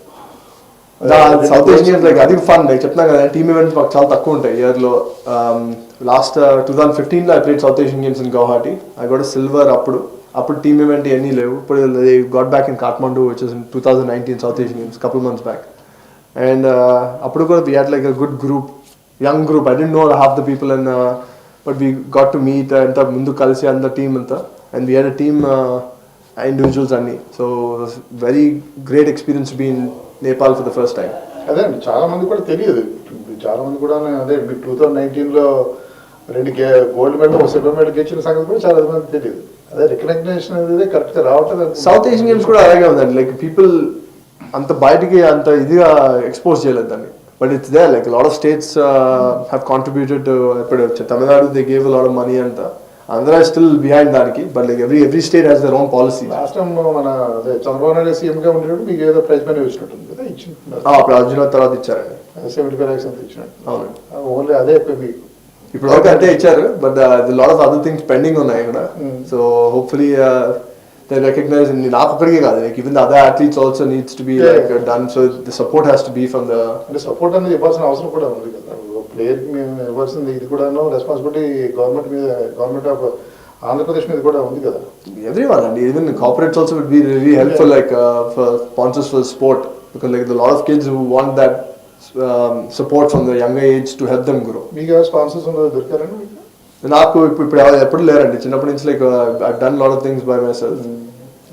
సౌత్ ఏషియన్ గేమ్స్ లైక్ అది ఫన్. లైక్ చెప్తున్నా కదా, టీమ్ ఈవెంట్స్ మాకు చాలా తక్కువ ఉంటాయి ఇయర్ లో. లాస్ట్ 2015 లో I played South Asian Games in Guwahati. I got a silver. అప్పుడు టీమ్ ఈవెంట్ ఎన్ని లేవు. ఇప్పుడు they got back in Kathmandu, which is in 2019 South Asian Games, couple months back. And అప్పుడు కూడా we had like a good group, young group. I didn't know half the people, and but we got to meet అంతా ముందు కలిసి అంత టీమ్ అంతా, and we had a team individuals అన్ని. So it was very great experience to be in Nepal for the first time. అదే అండి, చాలా మంది కూడా తెలియదు. చాలా మంది కూడా అదే మీరు 2019 లో 2 గోల్డ్ మెడల్, సిల్వర్ మెడల్ గెలిచిన సంగతి కూడా చాలా మంది తెలియదు. అదే రికగ్నైజేషన్ అనేది కరెక్ట్ గా రావట్లేదు. సౌత్ ఏషియన్ గేమ్స్ కూడా అలాగే ఉందండి. లైక్ పీపుల్ అంత బయటికి అంత ఇదిగా ఎక్స్పోజ్ చేయలేదు దాన్ని. But it's there, like lot of states have contributed to. ఇప్పుడు Tamil Nadu they gave lot of money అంతా. Andhra is still behind దానికి, but like every state has their own policy. Last time మన అదే చంద్రబాబు నాయుడు సీఎం గా ఉండేటప్పుడు మీకు ఏదో ప్రైజ్ మనీ వచ్చినట్టుంది కదా, ఇచ్చింది. అప్పుడు అర్జున తర్వాత ఇచ్చారండి, 75 lakhs అంత ఇచ్చినట్టు. అవునండి. ఓన్లీ అదే మీకు ఇప్పుడు వరకు అంతే ఇచ్చారు. But lot of other things pending ఉన్నాయి ఇక్కడ. So hopefully they recognise. నాకు ఒక్కడికే కాదు, like even the other athletes also needs to be like done. So the support has to be from the. అంటే సపోర్ట్ అనేది ఇవ్వాల్సిన అవసరం కూడా ఉంది కదా ప్లేయర్ కి. మేము ఇవ్వాల్సింది ఇది కూడా రెస్పాన్సిబిలిటీ గవర్నమెంట్ మీద, గవర్నమెంట్ ఆఫ్ ఆంధ్రప్రదేశ్ మీద కూడా ఉంది కదా. Everyone, and even corporates also would be really helpful, like for sponsors for sport, because like a lot of kids who want that support from the younger age to help them grow. మీకు స్పాన్సర్స్ దొరికారండి మీకు? నాకు ఇప్పుడు ఎప్పుడు లేరండి. చిన్నప్పటి నుంచి like I've done a lot of things by myself.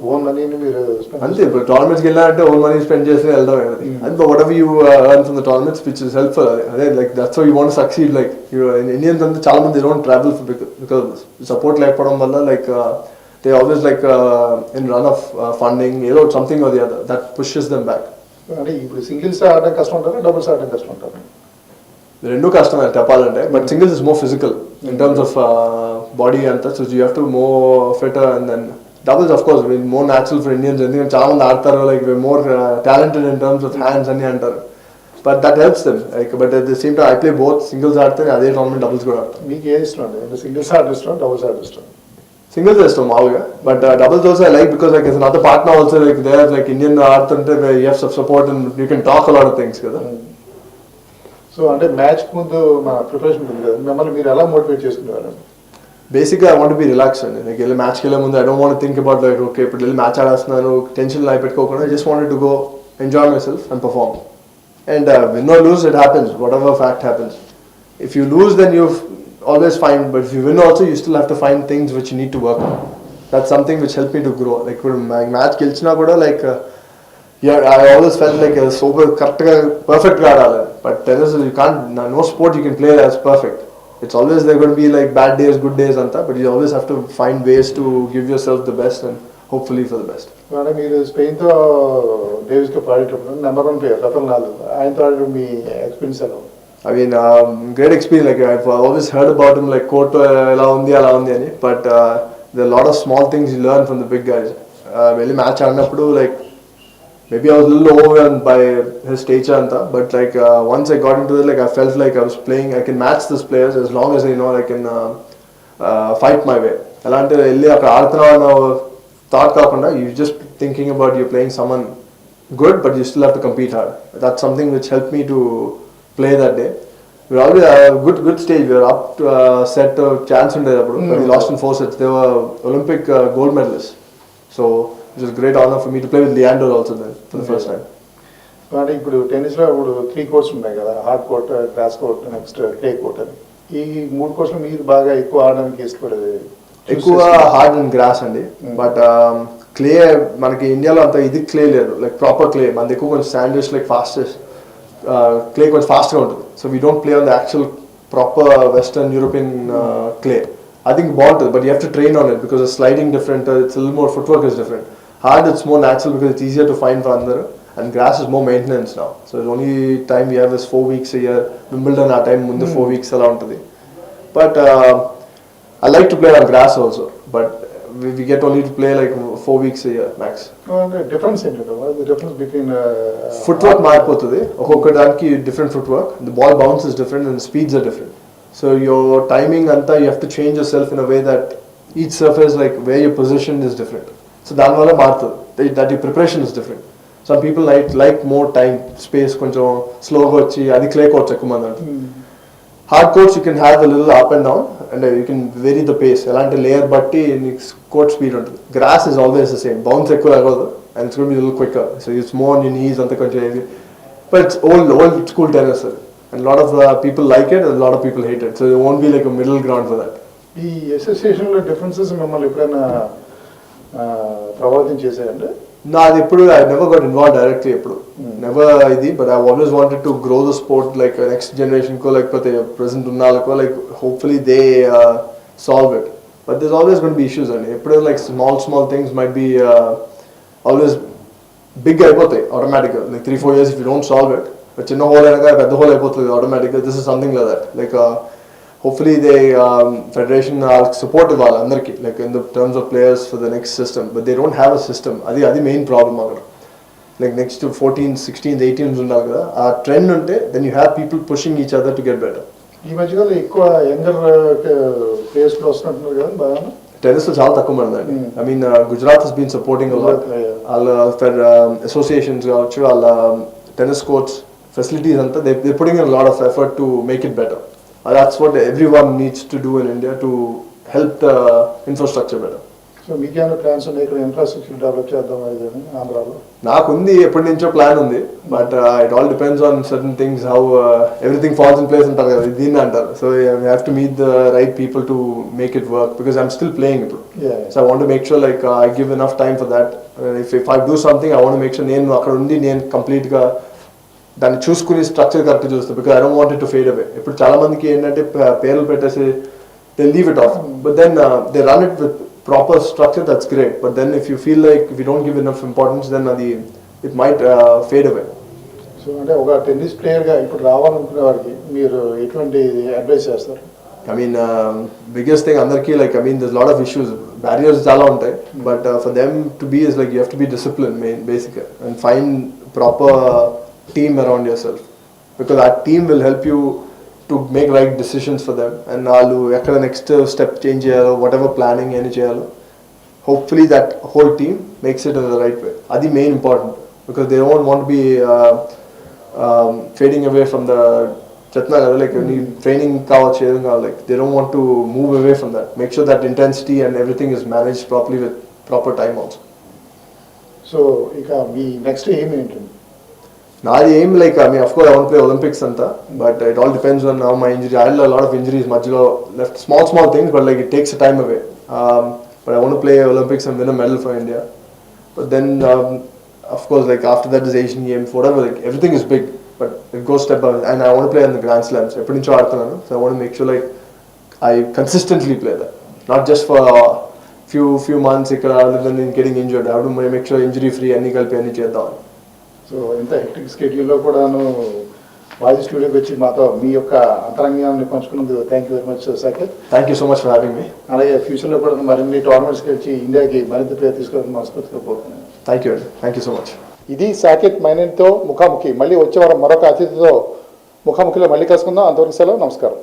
Own మనీని మీరు అంతే. ఇప్పుడు టోర్నమెంట్స్కి వెళ్ళాలంటే ఓన్ మనీ స్పెండ్ చేసి వెళ్దాం. And whatever you earn from the tournaments which is helpful. అదే like that's how you want to succeed. Like Indians అంతా చాలా మంది డోంట్ ట్రావెల్ బికాస్ సపోర్ట్ లేకపోవడం వల్ల like they always like in run of funding ఏదో something or the other that pushes them back. అంటే ఇప్పుడు సింగిల్స్ ఆడడం కష్టం ఉంటారా, డబుల్స్ ఆడడం కష్టం ఉంటారా? రెండు కష్టమే చెప్పాలంటే. But singles is more physical in terms of body అంతా. So you have to more fitter. And then doubles of course more natural for Indians. ఎందుకంటే చాలా మంది ఆడతారు, like we're more talented in terms of hands అని అంటారు. But that helps them. Like, but at the same time I play both. Singles ఆడితే అదే టోర్నమెంట్ డబుల్స్ కూడా ఆడతాను. మీకు ఏది ఇష్టం అండి? సింగిల్స్ ఆడడం ఇష్టం, డబుల్స్ ఆడడం ఇష్టం? సింగిల్స్ ఇష్టం మామూలుగా. But doubles also I like because like as another partner also like there like Indian ఆడుతుంటే you have some support and you can talk a lot of things కదా. సో అంటే మ్యాచ్ ముందు మా ప్రిపరేషన్ ఉంది కదా, మిమ్మల్ని మీరు ఎలా మోటివేట్ చేసుకునేవారు? బేసిక్గా ఐ వాంట్ బి రిలాక్స్ అండి. లైక్ వెళ్ళి మ్యాచ్కి వెళ్ళే ముందు I don't want think about like okay ఇప్పుడు వెళ్ళి మ్యాచ్ ఆడేస్తున్నాను టెన్షన్ లైఫ్ పెట్టుకోకుండా I just wanted to go enjoy my self and perform. And win or lose it happens, what ever fact happens. If you lose then you always find, but if you win also you still have to find things which you need to work on. That's something which helped me to grow. Like when my match gelichina kuda like yeah, I always felt like a super correct perfect ga aadali, but tennis you can't, no sport you can play as perfect. It's always there going to be like bad days good days anta, but you always have to find ways to give yourself the best and hopefully for the best. అంటే మీరు స్పెయిన్తో డేవిస్ కప్ ఆడేటప్పుడు నెంబర్ 1 ప్లేయర్ రఫెల్ నాదల్, ఆయనతో ఆడే మీ ఎక్స్పీరియన్స్ ఎలా ఉంది? I mean, great experience. Like I've always heard about him, like court ala undi ani. But there are a lot of small things you learn from the big guys. Really match aadinappudu, like maybe I was a little overwhelmed by his stature anta. But like once I got into it, like I felt like I was playing. I can match these players as long as I know I can fight my way. Elante elli akkada aaduthunnanu thought kaakunda, you just thinking about you're playing someone good, but you still have to compete hard. That's something which helped me to play that day. We were always a good stage. We were up to set a chance in there, but we lost in 4 sets. They were Olympic gold medalists, so it was a great honor for me to play with Leander also then for the first time. అంటే ఇప్పుడు టెన్నిస్లో ఇప్పుడు 3 కోర్ట్స్ ఉన్నాయి కదా, hard court, grass court, next clay court అని. ఈ 3 కోర్ట్స్లో మీరు బాగా ఎక్కువ ఆడడానికి ఇష్టపడేది? ఎక్కువ హార్డ్ అండ్ గ్రాస్ అండి. బట్ క్లే మనకి ఇండియాలో అంత ఇది క్లే లేదు, లైక్ ప్రాపర్ క్లే. మనది ఎక్కువ కొంచెం శాండ్విచ్ లైక్ ఫాస్టెస్ట్ clay కొంచెం ఫాస్ట్గా ఉంటుంది. So we don't play on the actual proper western European clay. I think బాగుంటుంది, but you have to train on it because the sliding different, it's a little more footwork is different. Hard it's more natural because it's easier to find for andaru, and grass is more maintenance now. So the only time we have is 4 weeks a year. Wimbledon our time mundu 4 weeks ala untadi. But I like to play on grass also, but we get only to play like 4 weeks a year max. Difference ఏంటి? The difference between footwork మారిపోతుంది ఒక్కొక్క దానికి different footwork. The ball bounce is different and the speeds are different. So your timing anta you have to change yourself in a way that each surface like where your position is different. So దాని వల్ల మారుతుంది, that your preparation is different. Some people like more time space, కొంచెం స్లోగా వచ్చి అది క్లే కోర్ట్స్ ఎక్కువ మంది అంటారు. Hard courts you can have a little up and down and you can vary the pace, ఎలాంటి లేయర్ బట్టి కోర్ట్ స్పీడ్ ఉంటుంది. Grass is always the same, bounce ఎక్కువ అవ్వదు and it's going to be little quicker. So it's more on your knees అంతా కొంచెం heavy, but it's old school tennis and a lot of people like it and a lot of people hate it, so there won't be like a middle ground for that. ఈ అసోసియేషన్లో డిఫరెన్సెస్ మిమ్మల్ని ఎప్పుడైనా ప్రభావితం చేశాయంటే? No, అది ఎప్పుడు I never got involved directly ఎప్పుడు, never ఇది, but I always wanted to grow the sport like next generation ko లేకపోతే present ఉన్నాళ్ళకో like hopefully they solve it, but there's always going to be issues and ఎప్పుడు like small things might be always big అయిపోతాయి automatically, like 3-4 years if you don't solve it, చిన్న హోల్ అయినాక పెద్ద హోల్ అయిపోతుంది automatically. This is something like that, like hopefully they federation support ఇవ్వాలి అందరికి like in the terms of players for the next system, but they don't have a system. అది main problem అక్కడ. Like next to 14, 16, 18 ఉన్నారు కదా, ఆ ట్రెండ్ ఉంటే then you have people pushing each other to get better. ఈ మధ్యకాలం ఎక్కువ యంగర్ ప్లేయర్స్ కూడా వస్తున్నట్టున్నారు కదా బాగా. టెన్నిస్ లో చాలా తక్కువ మంది అండి. I mean Gujarat has been supporting a lot. వాళ్ళ associations కావచ్చు, వాళ్ళ tennis courts facilities anta they're putting in a lot of effort to make it better. That's what everyone needs to do in India to help the infrastructure better. So మీకేమైనా ప్లాన్స్ ఉన్నాయి ఇక్కడ ఇన్ఫ్రాస్ట్రక్చర్ డెవలప్ చేద్దాం అని ఆంధ్రాలో? నాకుంది, ఎప్పటి నుంచో ప్లాన్ ఉంది, but it all depends on certain things, how everything falls in place అంటారు కదా, దీన్ని అంటారు. So we have to meet the right people to make it work, because I'm still playing ఇప్పుడు. So I want to make sure like I give enough time for that. If I do something I want make sure నేను అక్కడ ఉండి నేను కంప్లీట్గా దాన్ని చూసుకుని స్ట్రక్చర్ కరెక్ట్ చూస్తాను, because I don't want it to fade away. ఇప్పుడు చాలా మందికి ఏంటంటే పేర్లు పెట్టేసి they leave it off, but then they run it with proper structure, that's great, but then if you feel like if you don't give enough importance, then it might fade away. So అంటే ఒక టెన్నిస్ ప్లేయర్గా ఇప్పుడు రావాలనుకునే వారికి మీరు ఎటువంటి అడ్వైస్ చేస్తారు? I mean biggest thing అందరికీ like I mean there's a lot of issues, barriers చాలా ఉంటాయి, but for them to be is like you have to be disciplined main basic and find proper team around yourself, because that team will help you to make right decisions for them, and వాళ్ళు ఎక్కడ నెక్స్ట్ స్టెప్ చేంజ్ చేయాలో whatever planning ఏమి చేయాలో, hopefully that whole team makes it in the right way. అది main important, because they don't want to be fading away from the చెప్తున్నా కదా లైక్ నీ ట్రైనింగ్ కావచ్చు ఏం కావాలి like they don't want to move away from that make sure that intensity and everything is manage properly with proper time also. So ఇక మీ నెక్స్ట్ ఏం ఏంటండి? నాది ఏం like I mean of course I want play Olympics అంతా but it all depends on how my injury. I had lot of injuries మధ్యలో left small things but like it takes time away. But I want play Olympics and win a medal for India. But then of course like after that is Asian Games, whatever, like everything is big but it goes step by and I want to play on the Grand Slams eppudu nuncho aaduthunnanu, so I want to make sure like I consistently play that, not just for few months ikkada then getting injured. I have to make sure injury free anni kalpi anni cheddam. So ఇంత హెక్టిక్ స్కెడ్యూల్లో కూడాను వాజీ స్టూడియోకి వచ్చి మాతో మీ యొక్క అంతరంగాన్ని పంచుకున్నందుకు thank you very much Saketh. Thank you so much for having me. అలాగే ఫ్యూచర్లో కూడా మరిన్ని టోర్నమెంట్స్కి వచ్చి ఇండియాకి మరింత పేరు తీసుకోవాలని మనస్ఫూర్తిగా కోరుతున్నాను. Thank you so much. ఇది సాకేత్ మైనేనితో ముఖాముఖి. మళ్ళీ వచ్చే వారం మరొక అతిథితో ముఖాముఖిలో మళ్ళీ కలుసుకుందాం. అంతవరకు సెలవు, నమస్కారం.